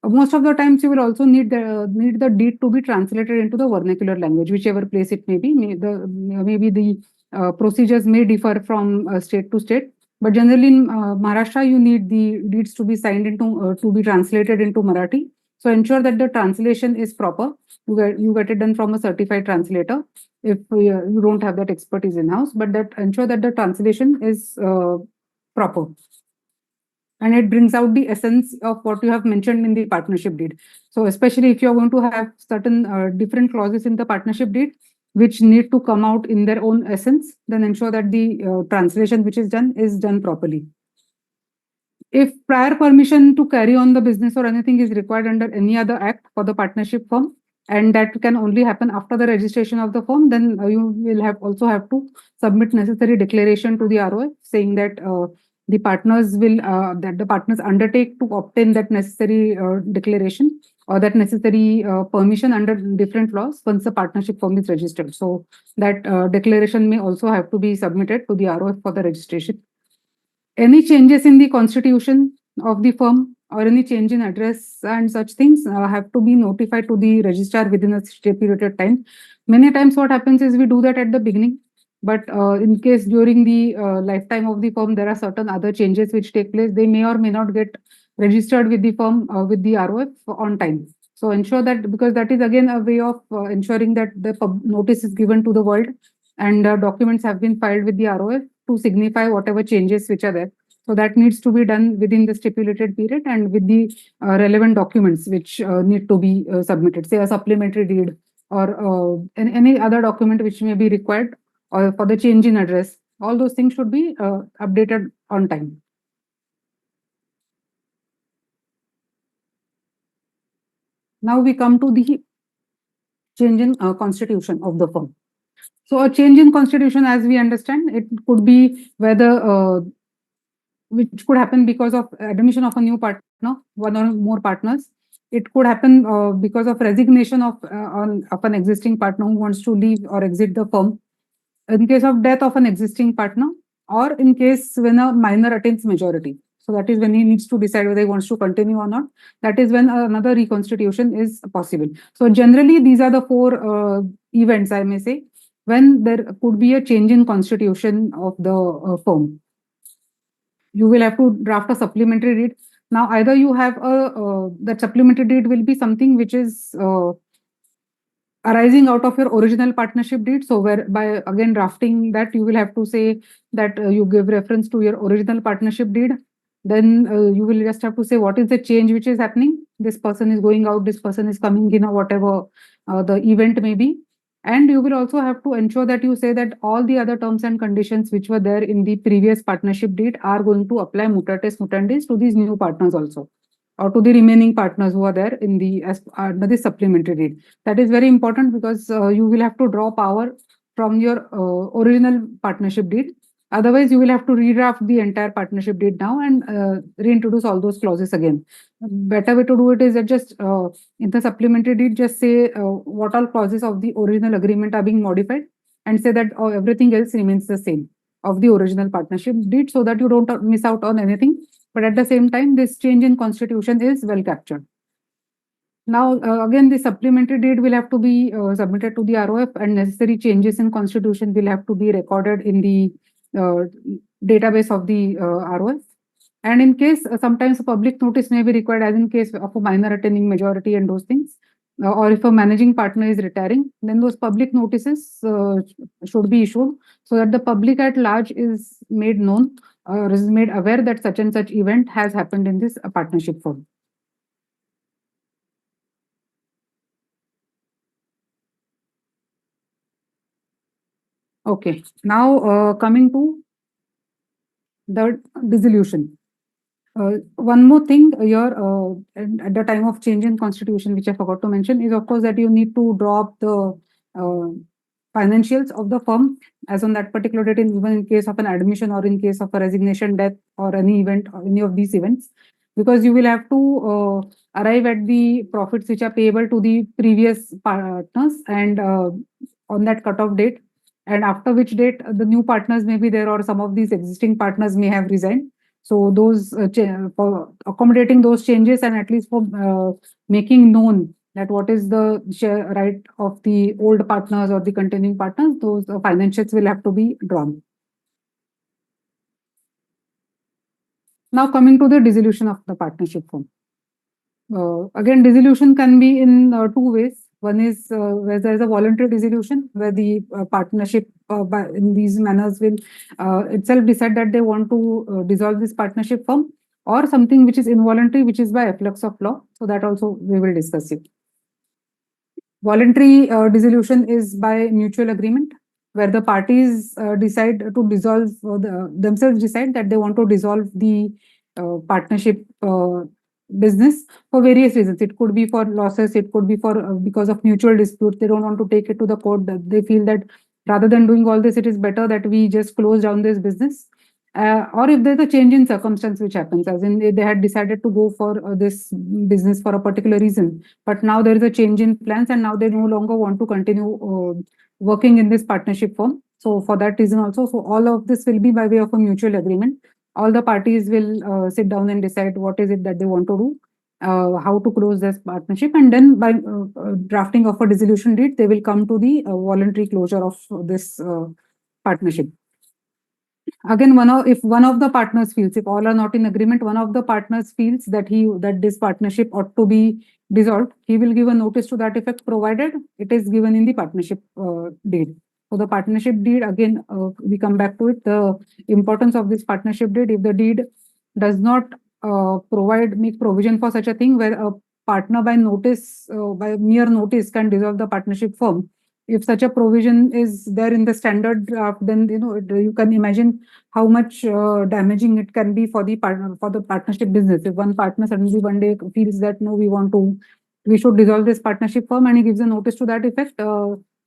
Most of the times you will also need the deed to be translated into the vernacular language, whichever place it may be. Maybe the procedures may differ from state to state, but generally in Maharashtra, you need the deeds to be signed into to be translated into Marathi. So ensure that the translation is proper. You get it done from a certified translator if you don't have that expertise in house, but that ensure that the translation is proper. And it brings out the essence of what you have mentioned in the partnership deed. So especially if you're going to have certain different clauses in the partnership deed, which need to come out in their own essence, then ensure that the translation which is done properly. If prior permission to carry on the business or anything is required under any other act for the partnership firm, and that can only happen after the registration of the firm, then you will also have to submit necessary declaration to the ROF saying that the partners undertake to obtain that necessary declaration or that necessary permission under different laws once the partnership firm is registered. So that declaration may also have to be submitted to the ROF for the registration. Any changes in the constitution of the firm or any change in address and such things have to be notified to the registrar within a stipulated time. Many times what happens is we do that at the beginning, but in case during the lifetime of the firm, there are certain other changes which take place. They may or may not get registered with the firm, with the ROF on time. So ensure that, because that is again a way of ensuring that the notice is given to the world and documents have been filed with the ROF to signify whatever changes which are there. So that needs to be done within the stipulated period and with the relevant documents which need to be submitted, say a supplementary deed or any other document which may be required or for the change in address. All those things should be updated on time. Now we come to the change in constitution of the firm. So a change in constitution, as we understand, it could be whether which could happen because of admission of a new partner, one or more partners. It could happen because of resignation of an existing partner who wants to leave or exit the firm. In case of death of an existing partner, or in case when a minor attains majority. So that is when he needs to decide whether he wants to continue or not. That is when another reconstitution is possible. So generally, these are the four events, I may say, when there could be a change in constitution of the firm. You will have to draft a supplementary deed. Now, either you have that supplementary deed will be something which is arising out of your original partnership deed. So by again drafting that, you will have to say that you give reference to your original partnership deed. Then you will just have to say what is the change which is happening. This person is going out, this person is coming in, or whatever the event may be. And you will also have to ensure that you say that all the other terms and conditions which were there in the previous partnership deed are going to apply mutatis mutandis to these new partners also, or to the remaining partners who are there in the under the supplementary deed. That is very important because you will have to draw power from your original partnership deed. Otherwise, you will have to redraft the entire partnership deed now and reintroduce all those clauses again. Better way to do it is that just in the supplementary deed, just say what all clauses of the original agreement are being modified and say that everything else remains the same of the original partnership deed, so that you don't miss out on anything. But at the same time, this change in constitution is well captured. Now, again, the supplementary deed will have to be submitted to the ROF, and necessary changes in constitution will have to be recorded in the database of the ROF. And in case sometimes a public notice may be required, as in case of a minor attaining majority and those things, or if a managing partner is retiring, then those public notices should be issued so that the public at large is made known or is made aware that such and such event has happened in this partnership firm. Okay, now coming to the dissolution. One more thing here, at the time of change in constitution, which I forgot to mention, is of course that you need to draw up the financials of the firm as on that particular date, even in case of an admission or in case of a resignation, death, or any event, or any of these events, because you will have to arrive at the profits which are payable to the previous partners, and on that cutoff date, and after which date the new partners may be there, or some of these existing partners may have resigned. So those for accommodating those changes, and at least for making known that what is the share right of the old partners or the continuing partners, those financials will have to be drawn. Now coming to the dissolution of the partnership firm. Again, dissolution can be in two ways. One is where there is a voluntary dissolution, where the partnership in these manners will itself decide that they want to dissolve this partnership firm, or something which is involuntary, which is by efflux of law. So that also we will discuss it. Voluntary dissolution is by mutual agreement, where the parties decide to dissolve, themselves decide that they want to dissolve the partnership business for various reasons. It could be for losses, it could be for because of mutual dispute. They don't want to take it to the court. They feel that rather than doing all this, it is better that we just close down this business. Or if there's a change in circumstance which happens, as in they had decided to go for this business for a particular reason, but now there is a change in plans, and now they no longer want to continue working in this partnership firm. So for that reason also, so all of this will be by way of a mutual agreement. All the parties will sit down and decide what is it that they want to do, how to close this partnership, and then by drafting of a dissolution deed, they will come to the voluntary closure of this partnership. Again, if one of the partners feels, if all are not in agreement, one of the partners feels that this partnership ought to be dissolved, he will give a notice to that effect, provided it is given in the partnership deed. So the partnership deed, again, we come back to it, the importance of this partnership deed. If the deed does not make provision for such a thing, where a partner by mere notice can dissolve the partnership firm, if such a provision is there in the standard draft, then you can imagine how much damaging it can be for the partnership business. If one partner suddenly one day feels that no, we should dissolve this partnership firm, and he gives a notice to that effect,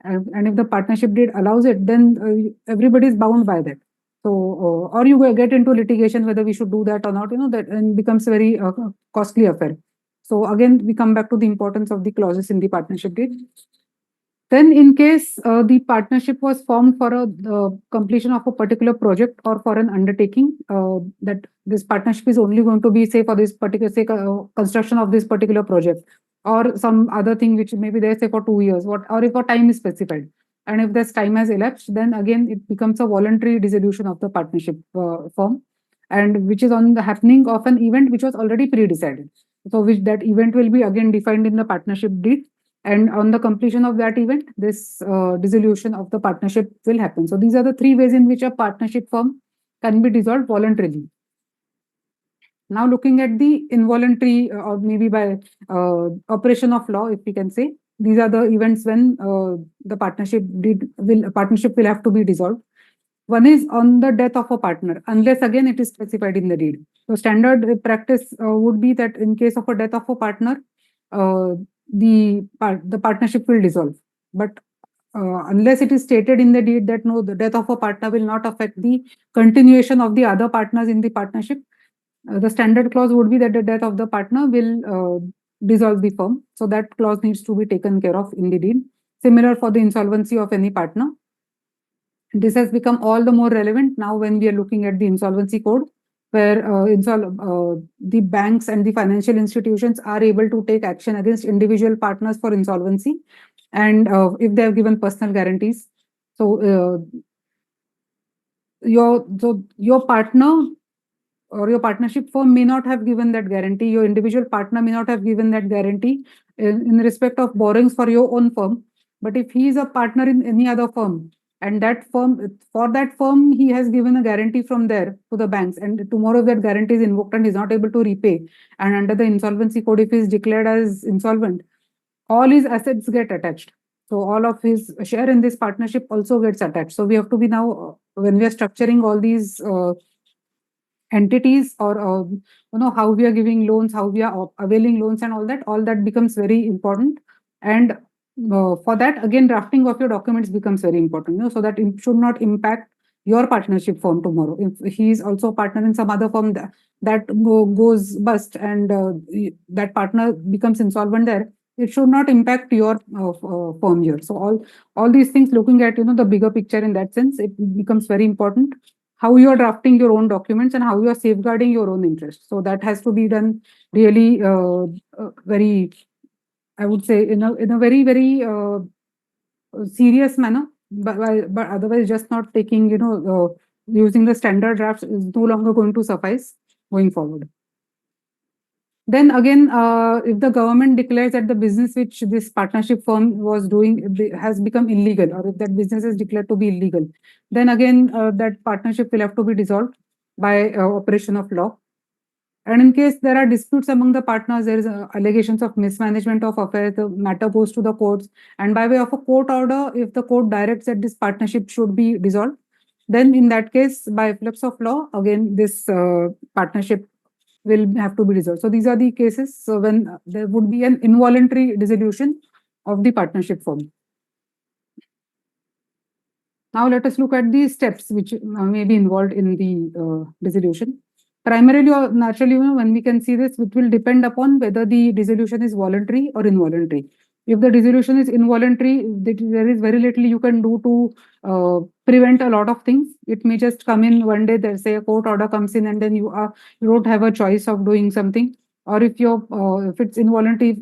and if the partnership deed allows it, then everybody is bound by that. So, or you will get into litigation whether we should do that or not, that and becomes a very costly affair. So again, we come back to the importance of the clauses in the partnership deed. Then in case the partnership was formed for a completion of a particular project or for an undertaking, that this partnership is only going to be, say, for this particular construction of this particular project, or some other thing which may be there, say, for 2 years, or if a time is specified. And if this time has elapsed, then again it becomes a voluntary dissolution of the partnership firm, and which is on the happening of an event which was already pre-decided. So which that event will be again defined in the partnership deed. And on the completion of that event, this dissolution of the partnership will happen. So these are the 3 ways in which a partnership firm can be dissolved voluntarily. Now looking at the involuntary, or maybe by operation of law, if we can say, these are the events when the partnership will have to be dissolved. One is on the death of a partner, unless again it is specified in the deed. So standard practice would be that in case of a death of a partner, the partnership will dissolve. But unless it is stated in the deed that no, the death of a partner will not affect the continuation of the other partners in the partnership, the standard clause would be that the death of the partner will dissolve the firm. So that clause needs to be taken care of in the deed. Similar for the insolvency of any partner. This has become all the more relevant now when we are looking at the insolvency code, where the banks and the financial institutions are able to take action against individual partners for insolvency, and if they have given personal guarantees. So your partner or your partnership firm may not have given that guarantee. Your individual partner may not have given that guarantee in respect of borrowings for your own firm. But if he is a partner in any other firm, and for that firm, he has given a guarantee from there to the banks, and tomorrow that guarantee is invoked and is not able to repay, and under the insolvency code, if he is declared as insolvent, all his assets get attached. So all of his share in this partnership also gets attached. So we have to be now, when we are structuring all these entities or how we are giving loans, how we are availing loans and all that becomes very important. And for that, again, drafting of your documents becomes very important, so that it should not impact your partnership firm tomorrow. If he is also a partner in some other firm that goes bust and that partner becomes insolvent there, it should not impact your firm here. So all these things, looking at the bigger picture in that sense, it becomes very important how you are drafting your own documents and how you are safeguarding your own interest. So that has to be done really very, I would say, in a very, very serious manner, but otherwise just not taking, using the standard drafts is no longer going to suffice going forward. Then again, if the government declares that the business which this partnership firm was doing has become illegal, or if that business is declared to be illegal, then again, that partnership will have to be dissolved by operation of law. And in case there are disputes among the partners, there is allegations of mismanagement of affairs, the matter goes to the courts. And by way of a court order, if the court directs that this partnership should be dissolved, then in that case, by effects of law, again, this partnership will have to be dissolved. So these are the cases when there would be an involuntary dissolution of the partnership firm. Now let us look at the steps which may be involved in the dissolution. Primarily or naturally, when we can see this, it will depend upon whether the dissolution is voluntary or involuntary. If the dissolution is involuntary, there is very little you can do to prevent a lot of things. It may just come in one day, there's a court order comes in, and then you don't have a choice of doing something. Or if it's involuntary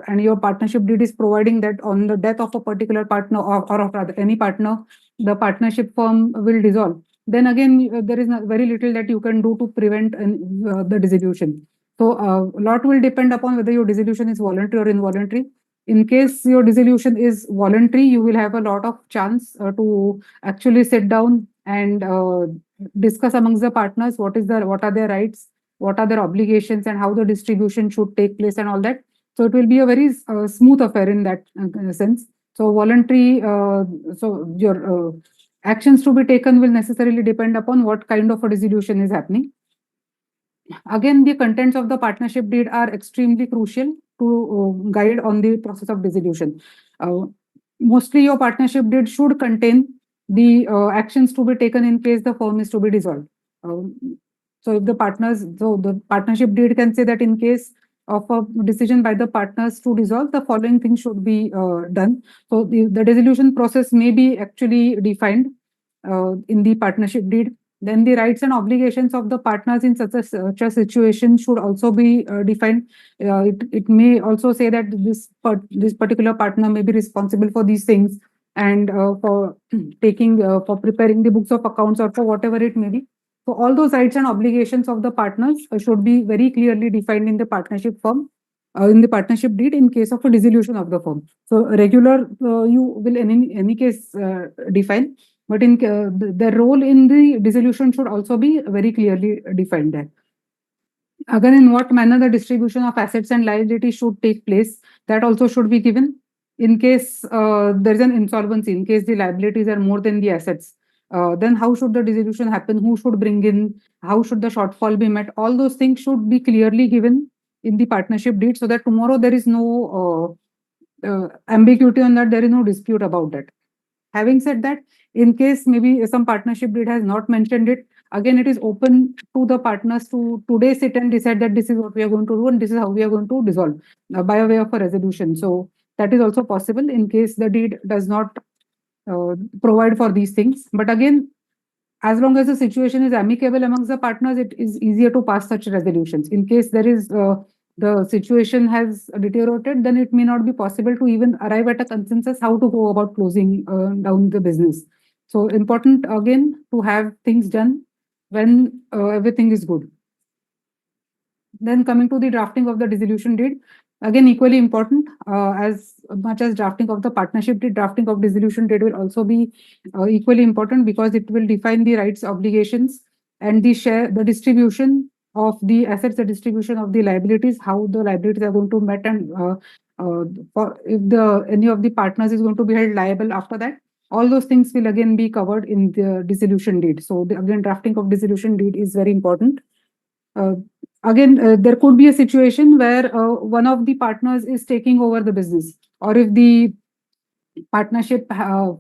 and your partnership deed is providing that on the death of a particular partner or of any partner, the partnership firm will dissolve. Then again, there is very little that you can do to prevent the dissolution. So a lot will depend upon whether your dissolution is voluntary or involuntary. In case your dissolution is voluntary, you will have a lot of chance to actually sit down and discuss amongst the partners what are their rights, what are their obligations, and how the distribution should take place and all that. So it will be a very smooth affair in that sense. So voluntary, so your actions to be taken will necessarily depend upon what kind of a dissolution is happening. Again, the contents of the partnership deed are extremely crucial to guide on the process of dissolution. Mostly your partnership deed should contain the actions to be taken in case the firm is to be dissolved. So if the partnership deed can say that in case of a decision by the partners to dissolve, the following things should be done. So the dissolution process may be actually defined in the partnership deed. Then the rights and obligations of the partners in such a situation should also be defined. It may also say that this particular partner may be responsible for these things and for preparing the books of accounts or for whatever it may be. So all those rights and obligations of the partners should be very clearly defined in the partnership firm, in the partnership deed in case of a dissolution of the firm. So regular you will in any case define, but in the role in the dissolution should also be very clearly defined there. Again, in what manner the distribution of assets and liabilities should take place, that also should be given. In case there is an insolvency, in case the liabilities are more than the assets, then how should the dissolution happen? Who should bring in? How should the shortfall be met? All those things should be clearly given in the partnership deed, so that tomorrow there is no ambiguity on that, there is no dispute about that. Having said that, in case maybe some partnership deed has not mentioned it, again, it is open to the partners to today sit and decide that this is what we are going to do and this is how we are going to dissolve by a way of a resolution. So that is also possible in case the deed does not provide for these things. But again, as long as the situation is amicable amongst the partners, it is easier to pass such resolutions. In case there is the situation has deteriorated, then it may not be possible to even arrive at a consensus how to go about closing down the business. So important again to have things done when everything is good. Then coming to the drafting of the dissolution deed, again equally important, as much as drafting of the partnership deed, drafting of dissolution deed will also be equally important, because it will define the rights, obligations, and the distribution of the assets, the distribution of the liabilities, how the liabilities are going to be met, and if any of the partners is going to be held liable after that. All those things will again be covered in the dissolution deed. So again, drafting of dissolution deed is very important. Again, there could be a situation where one of the partners is taking over the business, or if the partnership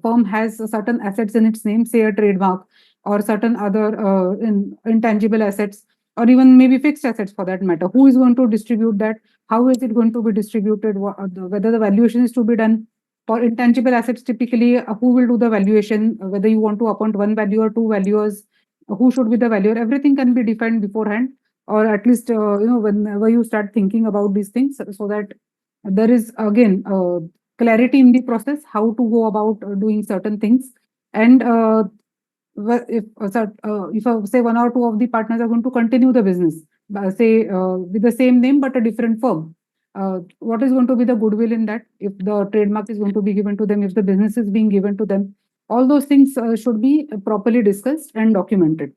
firm has certain assets in its name, say a trademark or certain other intangible assets, or even maybe fixed assets for that matter. Who is going to distribute that? How is it going to be distributed? Whether the valuation is to be done for intangible assets, typically who will do the valuation? Whether you want to appoint one valuer, two valuers, who should be the valuer? Everything can be defined beforehand, or at least whenever you start thinking about these things, so that there is again clarity in the process, how to go about doing certain things. And if say one or two of the partners are going to continue the business, say with the same name but a different firm, what is going to be the goodwill in that? If the trademark is going to be given to them, if the business is being given to them, all those things should be properly discussed and documented.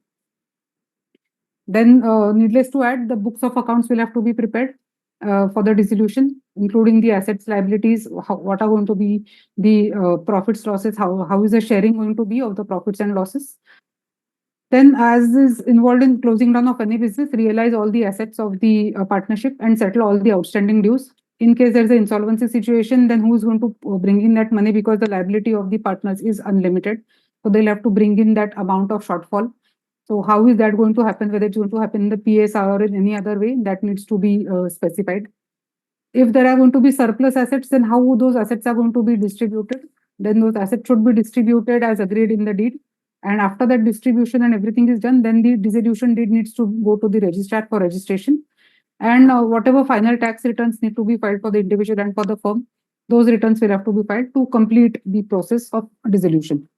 Then, needless to add, the books of accounts will have to be prepared for the dissolution, including the assets, liabilities, what are going to be the profits, losses, how is the sharing going to be of the profits and losses. Then, as is involved in closing down of any business, realize all the assets of the partnership and settle all the outstanding dues. In case there's an insolvency situation, then who is going to bring in that money, because the liability of the partners is unlimited. So they'll have to bring in that amount of shortfall. So how is that going to happen? Whether it's going to happen in the PSR or in any other way, that needs to be specified. If there are going to be surplus assets, then how those assets are going to be distributed? Then those assets should be distributed as agreed in the deed. And after that distribution and everything is done, then the dissolution deed needs to go to the registrar for registration. And whatever final tax returns need to be filed for the individual and for the firm, those returns will have to be filed to complete the process of dissolution.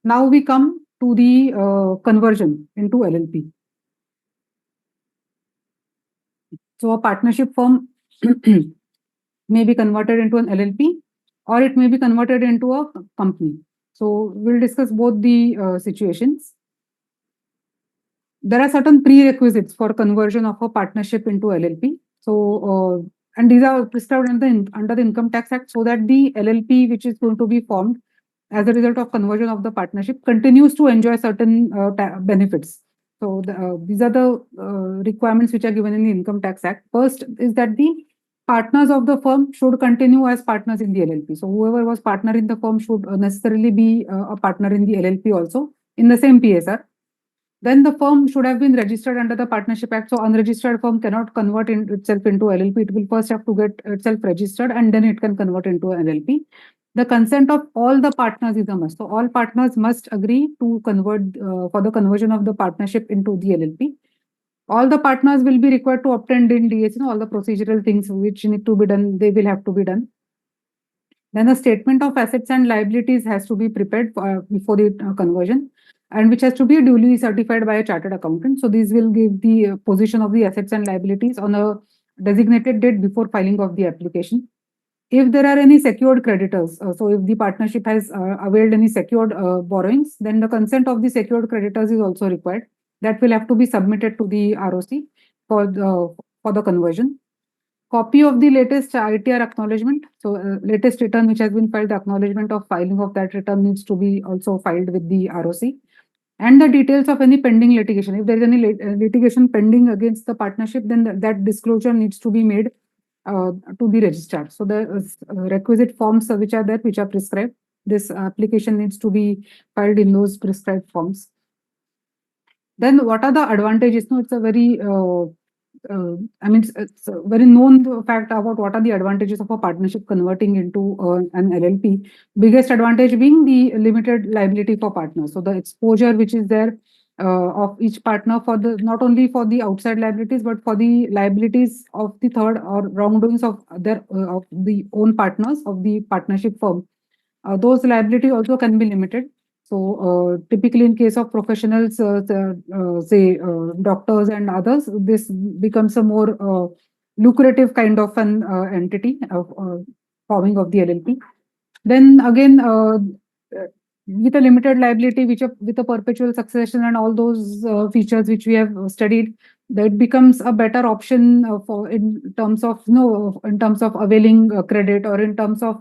Now we come to the conversion into LLP. So a partnership firm may be converted into an LLP, or it may be converted into a company. So we'll discuss both the situations. There are certain prerequisites for conversion of a partnership into LLP. So, and these are prescribed under the Income Tax Act, so that the LLP which is going to be formed as a result of conversion of the partnership continues to enjoy certain benefits. So these are the requirements which are given in the Income Tax Act. First is that the partners of the firm should continue as partners in the LLP. So whoever was partner in the firm should necessarily be a partner in the LLP also in the same PSR. Then the firm should have been registered under the Partnership Act. So unregistered firm cannot convert itself into LLP. It will first have to get itself registered, and then it can convert into an LLP. The consent of all the partners is a must. So all partners must agree to convert for the conversion of the partnership into the LLP. All the partners will be required to obtain in DS, all the procedural things which need to be done, they will have to be done. Then a statement of assets and liabilities has to be prepared before the conversion, and which has to be duly certified by a chartered accountant. So these will give the position of the assets and liabilities on a designated date before filing of the application. If there are any secured creditors, so if the partnership has availed any secured borrowings, then the consent of the secured creditors is also required. That will have to be submitted to the ROC for the conversion. Copy of the latest ITR acknowledgement. So latest return which has been filed, the acknowledgement of filing of that return needs to be also filed with the ROC. And the details of any pending litigation. If there is any litigation pending against the partnership, then that disclosure needs to be made to the registrar. So the requisite forms which are there, which are prescribed, this application needs to be filed in those prescribed forms. Then what are the advantages? No, it's a very it's a very known fact about what are the advantages of a partnership converting into an LLP. Biggest advantage being the limited liability for partners. So the exposure which is there of each partner for the not only for the outside liabilities, but for the liabilities of the third or wrongdoings of their of the own partners of the partnership firm. Those liability also can be limited. So typically in case of professionals, say doctors and others, this becomes a more lucrative kind of an entity of forming of the LLP. Then again, with a limited liability, with a perpetual succession and all those features which we have studied, that becomes a better option for in terms of in terms of availing credit, or in terms of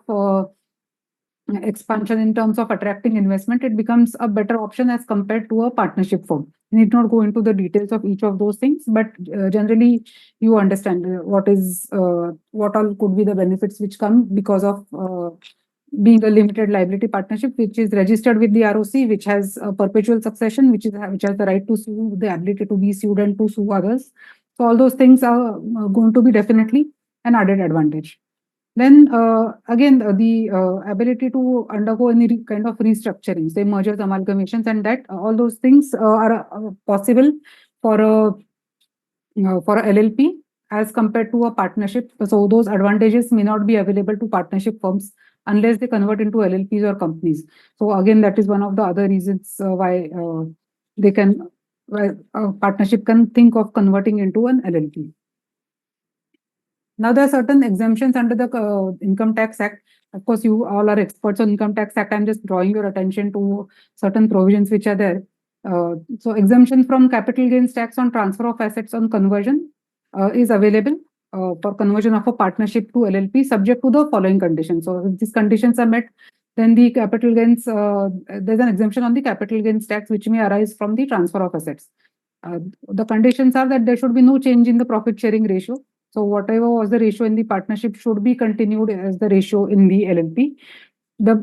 expansion in terms of attracting investment, it becomes a better option as compared to a partnership firm. You need not go into the details of each of those things, but generally you understand what all could be the benefits which come because of being a limited liability partnership, which is registered with the ROC, which has a perpetual succession, which has the right to sue, the ability to be sued and to sue others. So all those things are going to be definitely an added advantage. Then again, the ability to undergo any kind of restructuring, say mergers, amalgamations, and that all those things are possible for a LLP as compared to a partnership. So those advantages may not be available to partnership firms unless they convert into LLPs or companies. So again, that is one of the other reasons why a partnership can think of converting into an LLP. Now, there are certain exemptions under the Income Tax Act. Of course, you all are experts on Income Tax Act. I'm just drawing your attention to certain provisions which are there. So exemption from capital gains tax on transfer of assets on conversion is available for conversion of a partnership to LLP, subject to the following conditions. So if these conditions are met, then the capital gains, there's an exemption on the capital gains tax which may arise from the transfer of assets. The conditions are that there should be no change in the profit sharing ratio. So whatever was the ratio in the partnership should be continued as the ratio in the LLP. The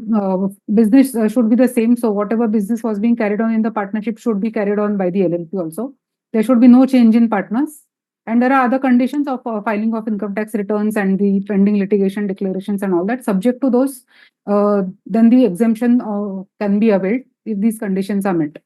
business should be the same. So whatever business was being carried on in the partnership should be carried on by the LLP also. There should be no change in partners. And there are other conditions of filing of income tax returns and the pending litigation declarations and all that. Subject to those, then the exemption can be availed if these conditions are met.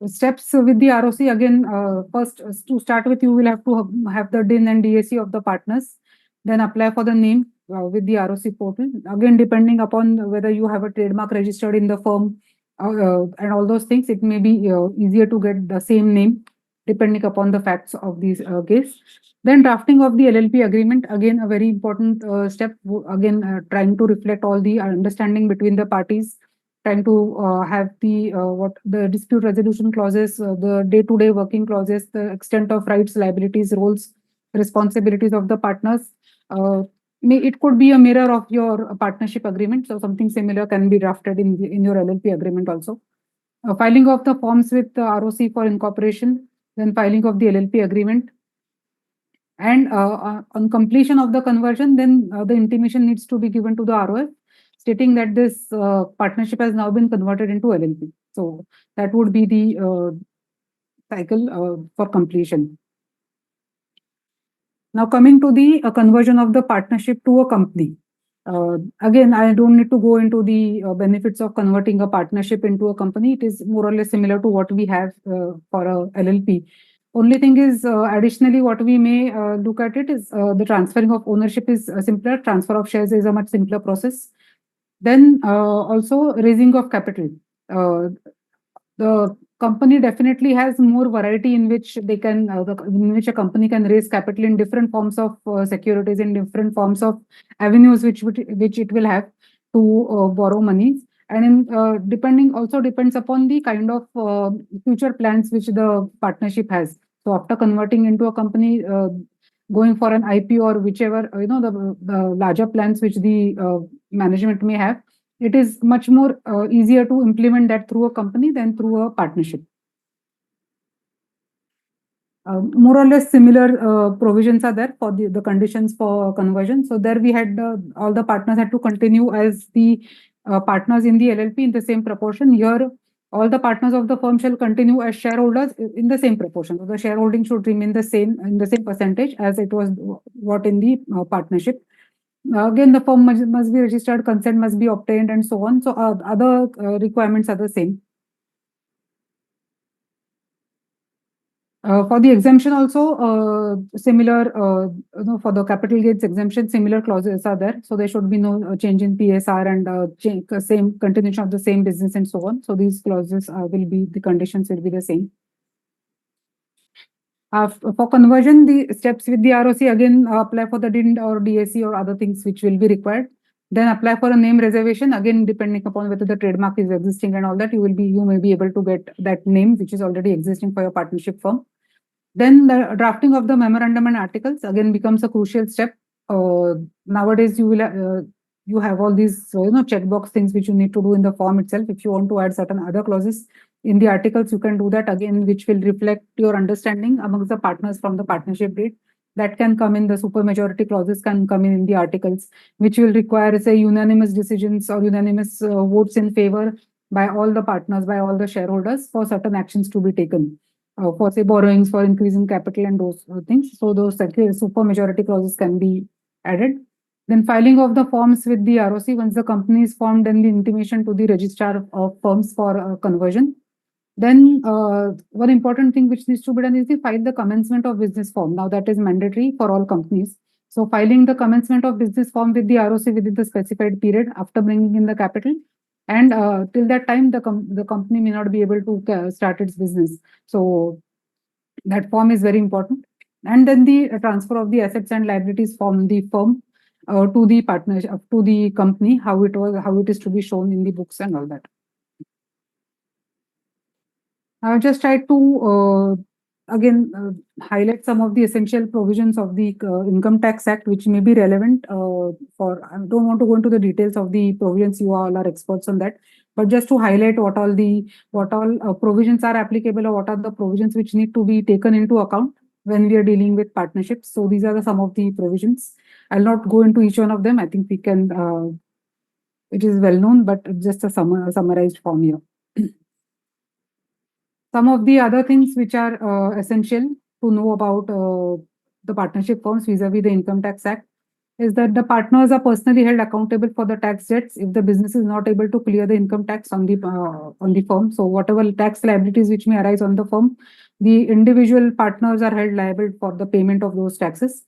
Steps with the ROC, again, first to start with, you will have to have the DIN and DAC of the partners, then apply for the name with the ROC portal. Again, depending upon whether you have a trademark registered in the firm and all those things, it may be easier to get the same name depending upon the facts of these case. Then drafting of the LLP agreement, again, a very important step, again, trying to reflect all the understanding between the parties, trying to have the dispute resolution clauses, the day-to-day working clauses, the extent of rights, liabilities, roles, responsibilities of the partners. It could be a mirror of your partnership agreement. So something similar can be drafted in your LLP agreement also. Filing of the forms with the ROC for incorporation, then filing of the LLP agreement. And on completion of the conversion, then the intimation needs to be given to the ROF, stating that this partnership has now been converted into LLP. So that would be the cycle for completion. Now coming to the conversion of the partnership to a company. Again, I don't need to go into the benefits of converting a partnership into a company. It is more or less similar to what we have for a LLP. Only thing is, additionally, what we may look at it is the transferring of ownership is simpler. Transfer of shares is a much simpler process. Then also raising of capital. The company definitely has more variety in which they can, in which a company can raise capital in different forms of securities, in different forms of avenues which it will have to borrow money. And depends upon the kind of future plans which the partnership has. So after converting into a company, going for an IPO or whichever, the larger plans which the management may have, it is much more easier to implement that through a company than through a partnership. More or less similar provisions are there for the conditions for conversion. So there we had all the partners had to continue as the partners in the LLP in the same proportion. Here, all the partners of the firm shall continue as shareholders in the same proportion. So the shareholding should remain the same in the same percentage as it was what in the partnership. Again, the firm must be registered, consent must be obtained, and so on. So other requirements are the same. For the exemption also, similar, for the capital gains exemption, similar clauses are there. So there should be no change in PSR and same continuation of the same business and so on. So these clauses the conditions will be the same. For conversion, the steps with the ROC, again, apply for the DIN or DAC or other things which will be required. Then apply for a name reservation, again, depending upon whether the trademark is existing and all that, you may be able to get that name which is already existing for your partnership firm. Then the drafting of the memorandum and articles again becomes a crucial step. nowadays you have all these checkbox things which you need to do in the form itself. If you want to add certain other clauses in the articles, you can do that again, which will reflect your understanding amongst the partners from the partnership date. That can come in the supermajority clauses, can come in the articles, which will require, say, unanimous decisions or unanimous votes in favor by all the partners, by all the shareholders for certain actions to be taken. For say borrowings, for increasing capital and those things. So those super majority clauses can be added. Then filing of the forms with the ROC once the company is formed, and the intimation to the registrar of firms for conversion. Then one important thing which needs to be done is to file the commencement of business form. Now that is mandatory for all companies. So filing the commencement of business form with the ROC within the specified period after bringing in the capital. And till that time, the company may not be able to start its business. So that form is very important. And then the transfer of the assets and liabilities from the firm to the partnership, to the company, how it is to be shown in the books and all that. I've just tried to again highlight some of the essential provisions of the Income Tax Act, which may be relevant for. I don't want to go into the details of the provisions. You all are experts on that, but just to highlight what all provisions are applicable, or what are the provisions which need to be taken into account when we are dealing with partnerships. So these are some of the provisions. I'll not go into each one of them. I think we can. It is well known, but just a summarized form here. Some of the other things which are essential to know about the partnership firms vis-a-vis the Income Tax Act is that the partners are personally held accountable for the tax debts if the business is not able to clear the income tax on the firm. So whatever tax liabilities which may arise on the firm, the individual partners are held liable for the payment of those taxes.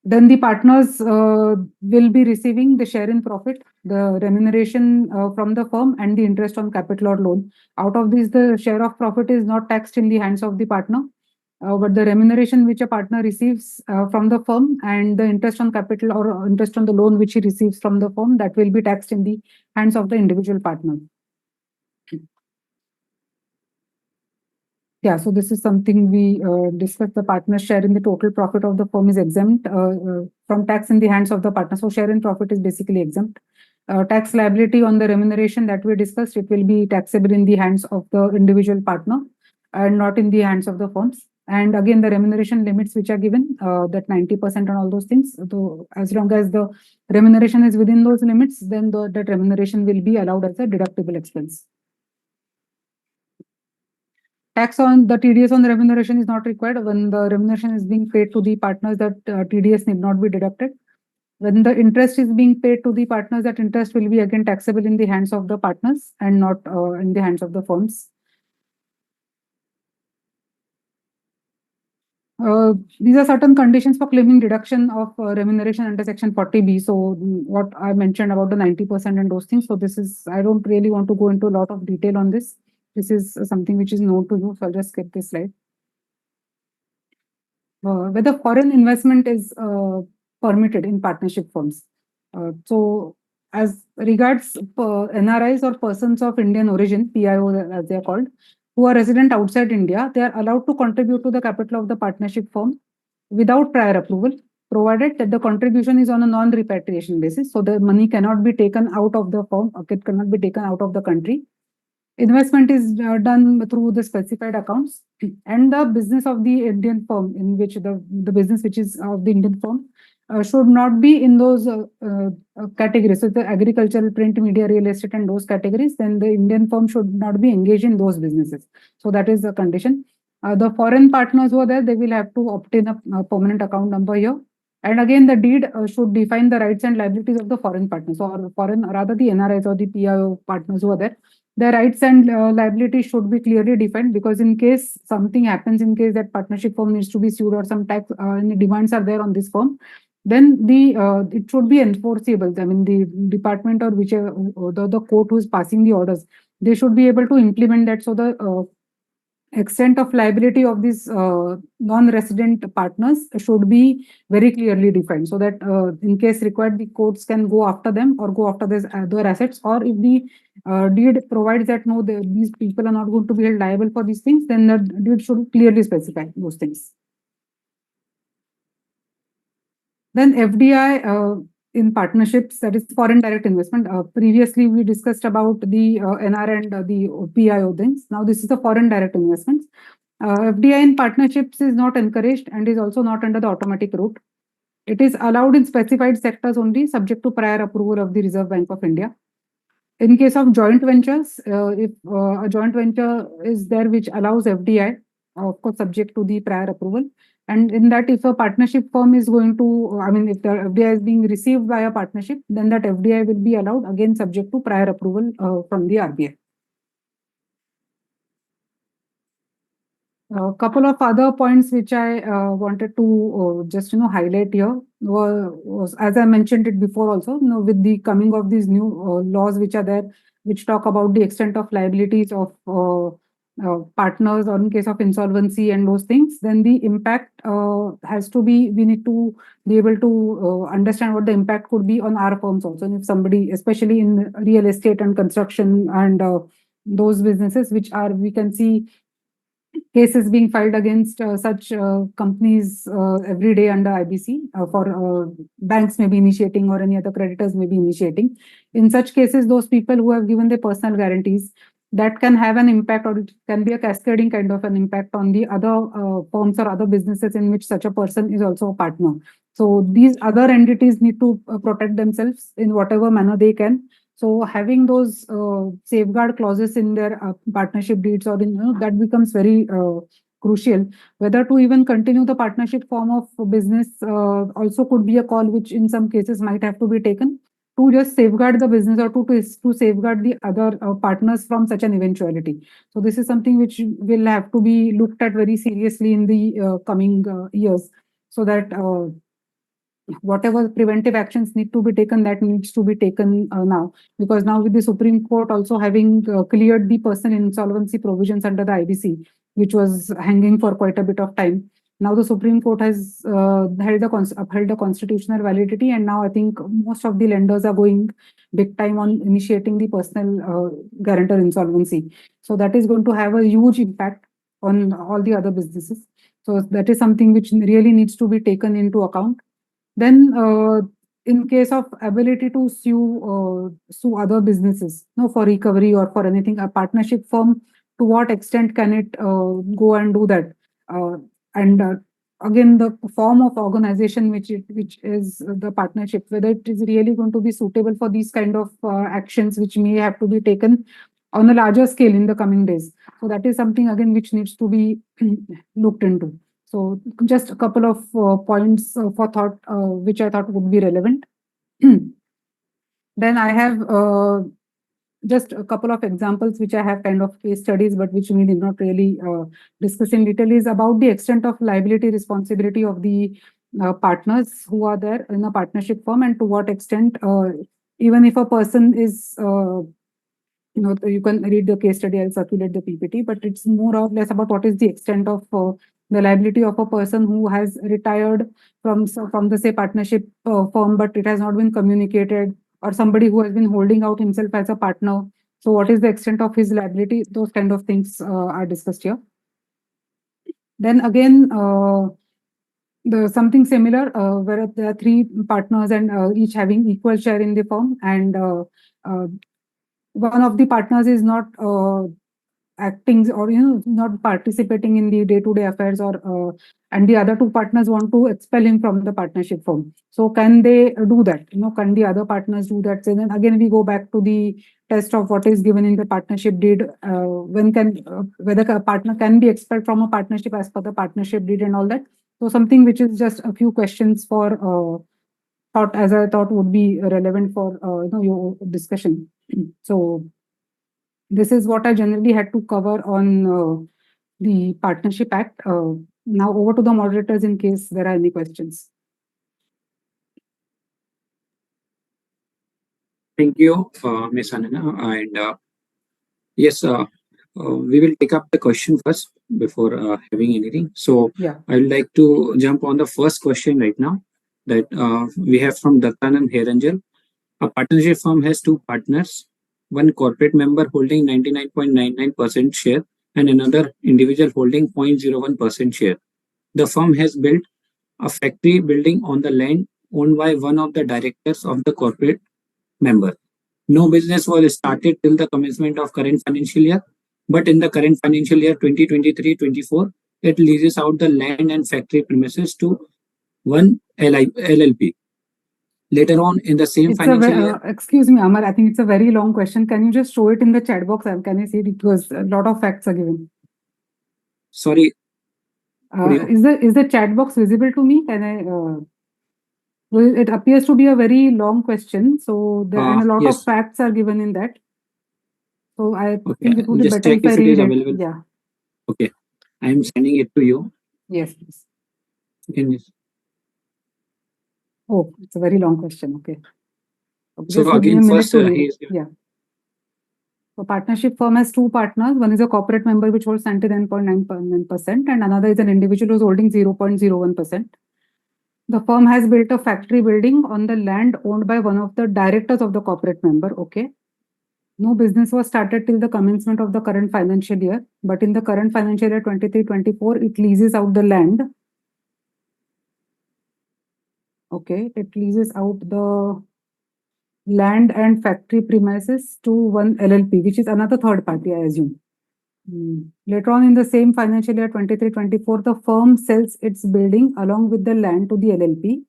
Then the partners will be receiving the share in profit, the remuneration from the firm, and the interest on capital or loan. Out of this, the share of profit is not taxed in the hands of the partner, but the remuneration which a partner receives from the firm and the interest on capital or interest on the loan which he receives from the firm, that will be taxed in the hands of the individual partner. Yeah, so this is something we discussed. The partner's share in the total profit of the firm is exempt from tax in the hands of the partner. So share in profit is basically exempt. Tax liability on the remuneration that we discussed, it will be taxable in the hands of the individual partner and not in the hands of the firms. And again, the remuneration limits which are given, that 90% and all those things. So as long as the remuneration is within those limits, then that remuneration will be allowed as a deductible expense. Tax on the TDS on the remuneration is not required. When the remuneration is being paid to the partners, that TDS need not be deducted. When the interest is being paid to the partners, that interest will be again taxable in the hands of the partners and not in the hands of the firms. These are certain conditions for claiming deduction of remuneration under Section 40B. So what I mentioned about the 90% and those things. So this is, I don't really want to go into a lot of detail on this. This is something which is known to you, so I'll just skip this slide. Whether foreign investment is permitted in partnership firms. So as regards NRIs or persons of Indian origin, PIO as they are called, who are resident outside India, they are allowed to contribute to the capital of the partnership firm without prior approval, provided that the contribution is on a non-repatriation basis. So the money cannot be taken out of the firm, or it cannot be taken out of the country. Investment is done through the specified accounts, and the business of the Indian firm, in which the business which is of the Indian firm should not be in those categories. So the agricultural, print, media, real estate, and those categories, then the Indian firm should not be engaged in those businesses. So that is the condition. The foreign partners who are there, they will have to obtain a permanent account number here. And again, the deed should define the rights and liabilities of the foreign partners, or foreign, rather the NRIs or the PIO partners who are there. The rights and liabilities should be clearly defined, because in case something happens, in case that partnership firm needs to be sued or some tax any demands are there on this firm, then it should be enforceable. I mean, the department or whichever the court who is passing the orders, they should be able to implement that. So the extent of liability of these non-resident partners should be very clearly defined, so that in case required, the courts can go after them or go after their assets, or if the deed provides that no, these people are not going to be held liable for these things, then the deed should clearly specify those things. Then FDI in partnerships, that is foreign direct investment. Previously, we discussed about the NR and the PIO things. Now, this is the foreign direct investments. FDI in partnerships is not encouraged and is also not under the automatic route. It is allowed in specified sectors only, subject to prior approval of the Reserve Bank of India. In case of joint ventures, if a joint venture is there which allows FDI, of course, subject to the prior approval. And in that, if a partnership firm is going to, if the FDI is being received by a partnership, then that FDI will be allowed, again, subject to prior approval from the RBI. A couple of other points which I wanted to just highlight here was, as I mentioned it before also, with the coming of these new laws which are there, which talk about the extent of liabilities of partners, or in case of insolvency and those things, then the impact has to be, we need to be able to understand what the impact could be on our firms also. And if somebody, especially in real estate and construction and those businesses which are, we can see cases being filed against such companies every day under IBC for banks may be initiating or any other creditors may be initiating. In such cases, those people who have given their personal guarantees, that can have an impact, or it can be a cascading kind of an impact on the other firms or other businesses in which such a person is also a partner. So these other entities need to protect themselves in whatever manner they can. So having those safeguard clauses in their partnership deeds, or that becomes very crucial. Whether to even continue the partnership form of business also could be a call which in some cases might have to be taken to just safeguard the business, or to safeguard the other partners from such an eventuality. So this is something which will have to be looked at very seriously in the coming years, so that whatever preventive actions need to be taken, that needs to be taken now. Because now with the Supreme Court also having cleared the personal insolvency provisions under the IBC, which was hanging for quite a bit of time. Now the Supreme Court has upheld the constitutional validity, and now I think most of the lenders are going big time on initiating the personal guarantor insolvency. So that is going to have a huge impact on all the other businesses. So that is something which really needs to be taken into account. Then in case of ability to sue other businesses, for recovery or for anything, a partnership firm, to what extent can it go and do that? And again, the form of organization which is the partnership, whether it is really going to be suitable for these kind of actions which may have to be taken on a larger scale in the coming days. So that is something again which needs to be looked into. So just a couple of points for thought, which I thought would be relevant. Then I have just a couple of examples which I have kind of case studies, but which we did not really discuss in detail, is about the extent of liability responsibility of the partners who are there in a partnership firm, and to what extent, even if a person is, you can read the case study, I'll circulate the PPT, but it's more or less about what is the extent of the liability of a person who has retired from the say partnership firm, but it has not been communicated, or somebody who has been holding out himself as a partner. So what is the extent of his liability? Those kind of things are discussed here. Then again, something similar where there are three partners and each having equal share in the firm, and one of the partners is not acting or not participating in the day-to-day affairs, or and the other two partners want to expel him from the partnership firm. So can they do that? Can the other partners do that? So then again we go back to the test of what is given in the partnership deed. When can whether a partner can be expelled from a partnership as per the partnership deed and all that. So something which is just a few questions for thought, as I thought would be relevant for your discussion. So this is what I generally had to cover on the Partnership Act. Now over to the moderators in case there are any questions. Thank you, Ms. Ananya. And yes, we will take up the question first before having anything. So Yeah. I would like to jump on the first question right now that we have from Dattanand Heranjal. A partnership firm has two partners, one corporate member holding 99.99% share and another individual holding 0.01% share. The firm has built a factory building on the land owned by one of the directors of the corporate member. No business was started till the commencement of current financial year, but in the current financial year 2023-24, it leases out the land and factory premises to one LLP. Later on in the same It's a financial year, excuse me, Amar, I think it's a very long question. Can you just show it in the chat box? Can I see it? It was a lot of facts are given. sorry, Could you- Is the chat box visible to me? Can I? Well, it appears to be a very long question, so and a lot of yes. facts are given in that. So I Okay, think it would be just better check if I if it read is it. available. Yeah. Okay, I am sending it to you. Yes, please. You can just- Oh, it's a very long question. Okay. So Just give me a again, minute first to read he it. is given- Yeah. So partnership firm has two partners. One is a corporate member which holds 99.9%, and another is an individual who's holding 0.01%. The firm has built a factory building on the land owned by one of the directors of the corporate member. Okay. No business was started till the commencement of the current financial year, but in the current financial year 23-24, it leases out the land. Okay, it leases out the land and factory premises to one LLP, which is another third party, I assume. Later on in the same financial year 23-24, the firm sells its building along with the land to the LLP.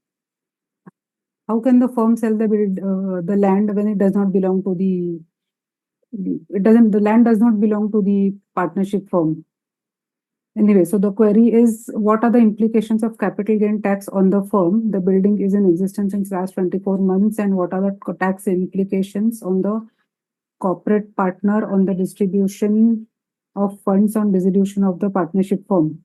How can the firm sell the land when it does not belong to the land does not belong to the partnership firm? Anyway, so the query is, what are the implications of capital gain tax on the firm? The building is in existence since last 24 months, and what are the tax implications on the corporate partner on the distribution of funds on dissolution of the partnership firm?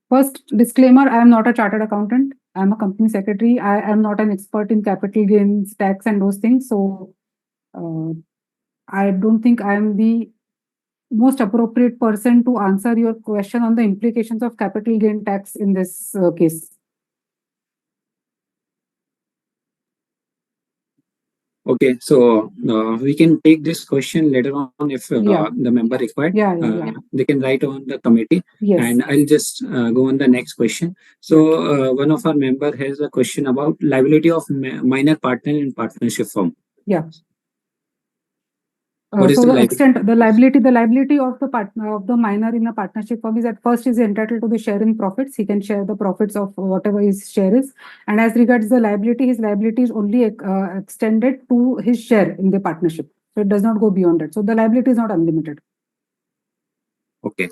First disclaimer, I am not a chartered accountant. I am a company secretary. I am not an expert in capital gains tax and those things. So I don't think I am the most appropriate person to answer your question on the implications of capital gain tax in this case. Okay, so we can take this question later on if Yeah. the member required. Yeah. They can write on the committee, Yes. and I'll just go on the next question. So one of our member has a question about liability of minor partner in partnership firm. Yeah. What is So the the liability? extent, the liability of the partner of the minor in a partnership firm is at first is entitled to the share in profits. He can share the profits of whatever his share is. And as regards the liability, his liability is only extended to his share in the partnership. So it does not go beyond that. So the liability is not unlimited. Okay.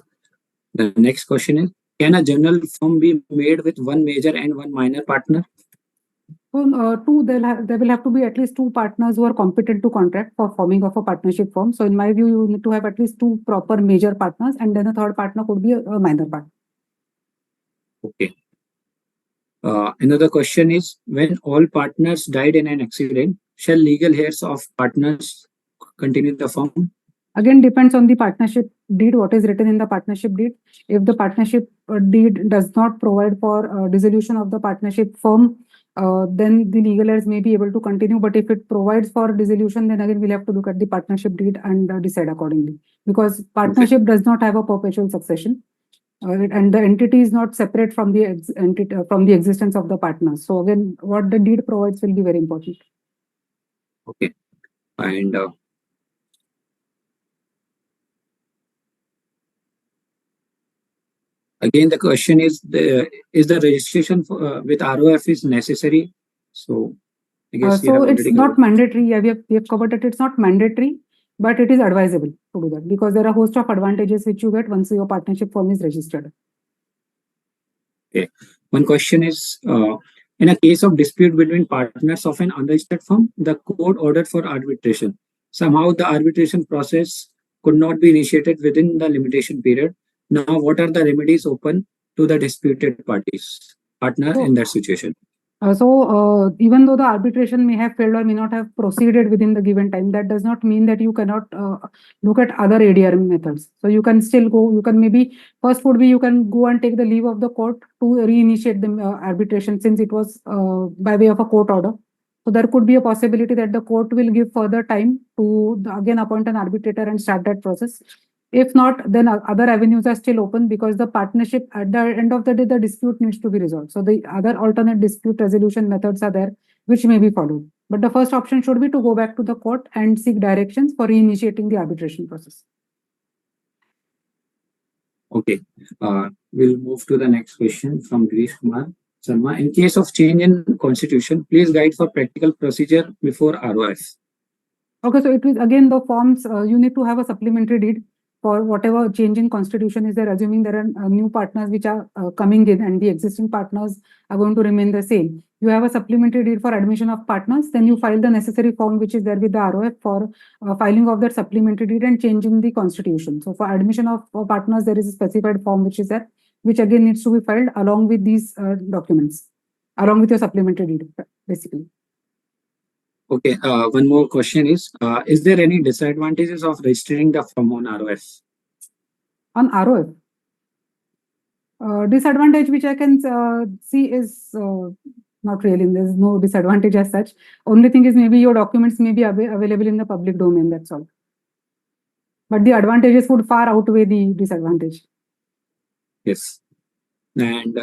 The next question is, can a general firm be made with one major and one minor partner? So, there will have to be at least two partners who are competent to contract for forming of a partnership firm. So in my view, you need to have at least two proper major partners, and then a third partner could be a minor partner. Okay. Another question is, when all partners died in an accident, shall legal heirs of partners continue the firm? Again, depends on the partnership deed, what is written in the partnership deed. If the partnership deed does not provide for dissolution of the partnership firm, then the legal heirs may be able to continue. But if it provides for dissolution, then again we'll have to look at the partnership deed and decide accordingly. Because partnership does not have a perpetual succession, and the entity is not separate from the entity from the existence of the partners. So again, what the deed provides will be very important. Okay, and again, the question is the registration for, with ROF is necessary? So I guess we have So it's already not covered. mandatory. Yeah, we have covered that it's not mandatory, but it is advisable to do that because there are a host of advantages which you get once your partnership firm is registered. Okay. One question is, in a case of dispute between partners of an unregistered firm, the court ordered for arbitration. Somehow the arbitration process could not be initiated within the limitation period. Now, what are the remedies open to the disputed partner in that situation? Even though the arbitration may have failed or may not have proceeded within the given time, that does not mean that you cannot look at other ADRM methods. So you can still go, you can maybe, first would be you can go and take the leave of the court to reinitiate the arbitration since it was by way of a court order. So there could be a possibility that the court will give further time to again appoint an arbitrator and start that process. If not, then other avenues are still open because the partnership, at the end of the day, the dispute needs to be resolved. So the other alternate dispute resolution methods are there, which may be followed. But the first option should be to go back to the court and seek directions for reinitiating the arbitration process. Okay, we'll move to the next question from Girish Kumar Sharma. In case of change in constitution, please guide for practical procedure before ROF. Okay, so it is again the forms, you need to have a supplementary deed for whatever change in constitution is there, assuming there are new partners which are coming in and the existing partners are going to remain the same. You have a supplementary deed for admission of partners, then you file the necessary form which is there with the ROF for filing of that supplementary deed and changing the constitution. So for admission of partners, there is a specified form which is there, which again needs to be filed along with these documents, along with your supplementary deed, basically. Okay, one more question is there any disadvantages of registering the firm on ROF? On ROF, disadvantage which I can see is not really, there's no disadvantage as such. Only thing is maybe your documents may be available in the public domain, that's all. But the advantages would far outweigh the disadvantage. Yes. And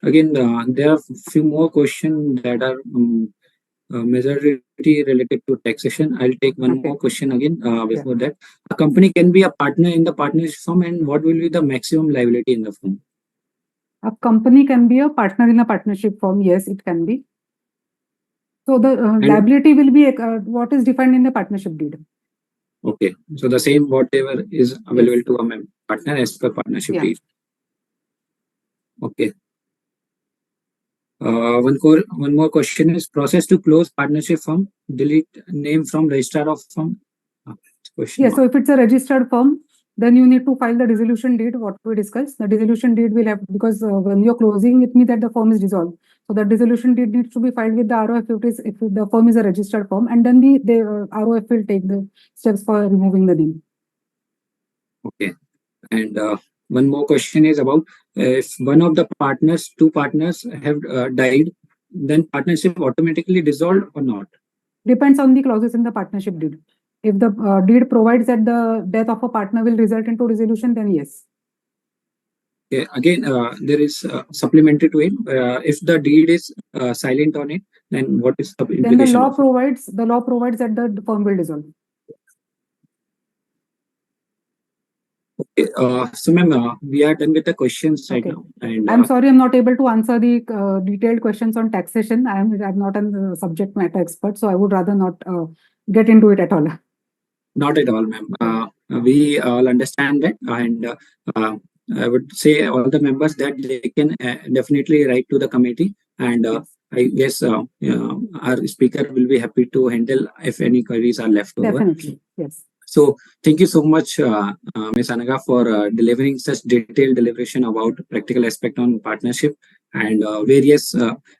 again, there are few more questions that are majority related to taxation. I'll take one Okay. more question again before that. A company can be a partner in the partnership firm, and what will be the maximum liability in the firm? A company can be a partner in a partnership firm. Yes, it can be. So the liability will be what is defined in the partnership deed. Okay, so the same whatever is available Yes. to a partner as per partnership Yeah. deed. Okay. One more question is process to close partnership firm, delete name from registrar of firm. Question Yes, mark. so if it's a registered firm, then you need to file the dissolution deed, what we discussed. The dissolution deed will have, because when you're closing, it means that the firm is dissolved. So the dissolution deed needs to be filed with the ROF if the firm is a registered firm, and then the ROF will take the steps for removing the name. Okay. And one more question is about if one of the two partners have died, then partnership automatically dissolved or not? Depends on the clauses in the partnership deed. If the deed provides that the death of a partner will result into dissolution, then yes. Okay. Again, there is supplementary to it. If the deed is silent on it, then what is the implication? Then the law of it? provides that the firm will dissolve. Okay. So, ma'am, we are done with the questions right Okay. now. And I'm sorry, I'm not able to answer the detailed questions on taxation. I'm not a subject matter expert, so I would rather not get into it at all. not at all, ma'am. We all understand that, and I would say all the members that they can definitely write to the committee, and I guess our speaker will be happy to handle if any queries are left over. Definitely, yes. So thank you so much, Ms. Anaga, for delivering such detailed deliberation about practical aspect on partnership and various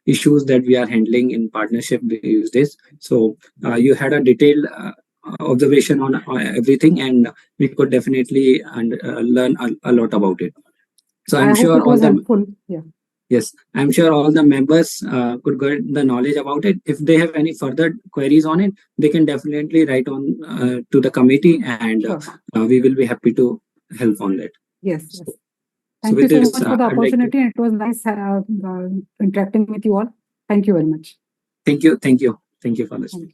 issues that we are handling in partnership these days. So you had a detailed observation on everything, and we could definitely learn a lot about it. So I I'm hope sure it all was the helpful. Yeah. Yes, I'm sure all the members could get the knowledge about it. If they have any further queries on it, they can definitely write on to the committee, and Sure. we will be happy to help on that. Yes. So, Yes. Thank you with so this, much for the I'd like to- opportunity. It was nice interacting with you all. Thank you very much. Thank you for listening.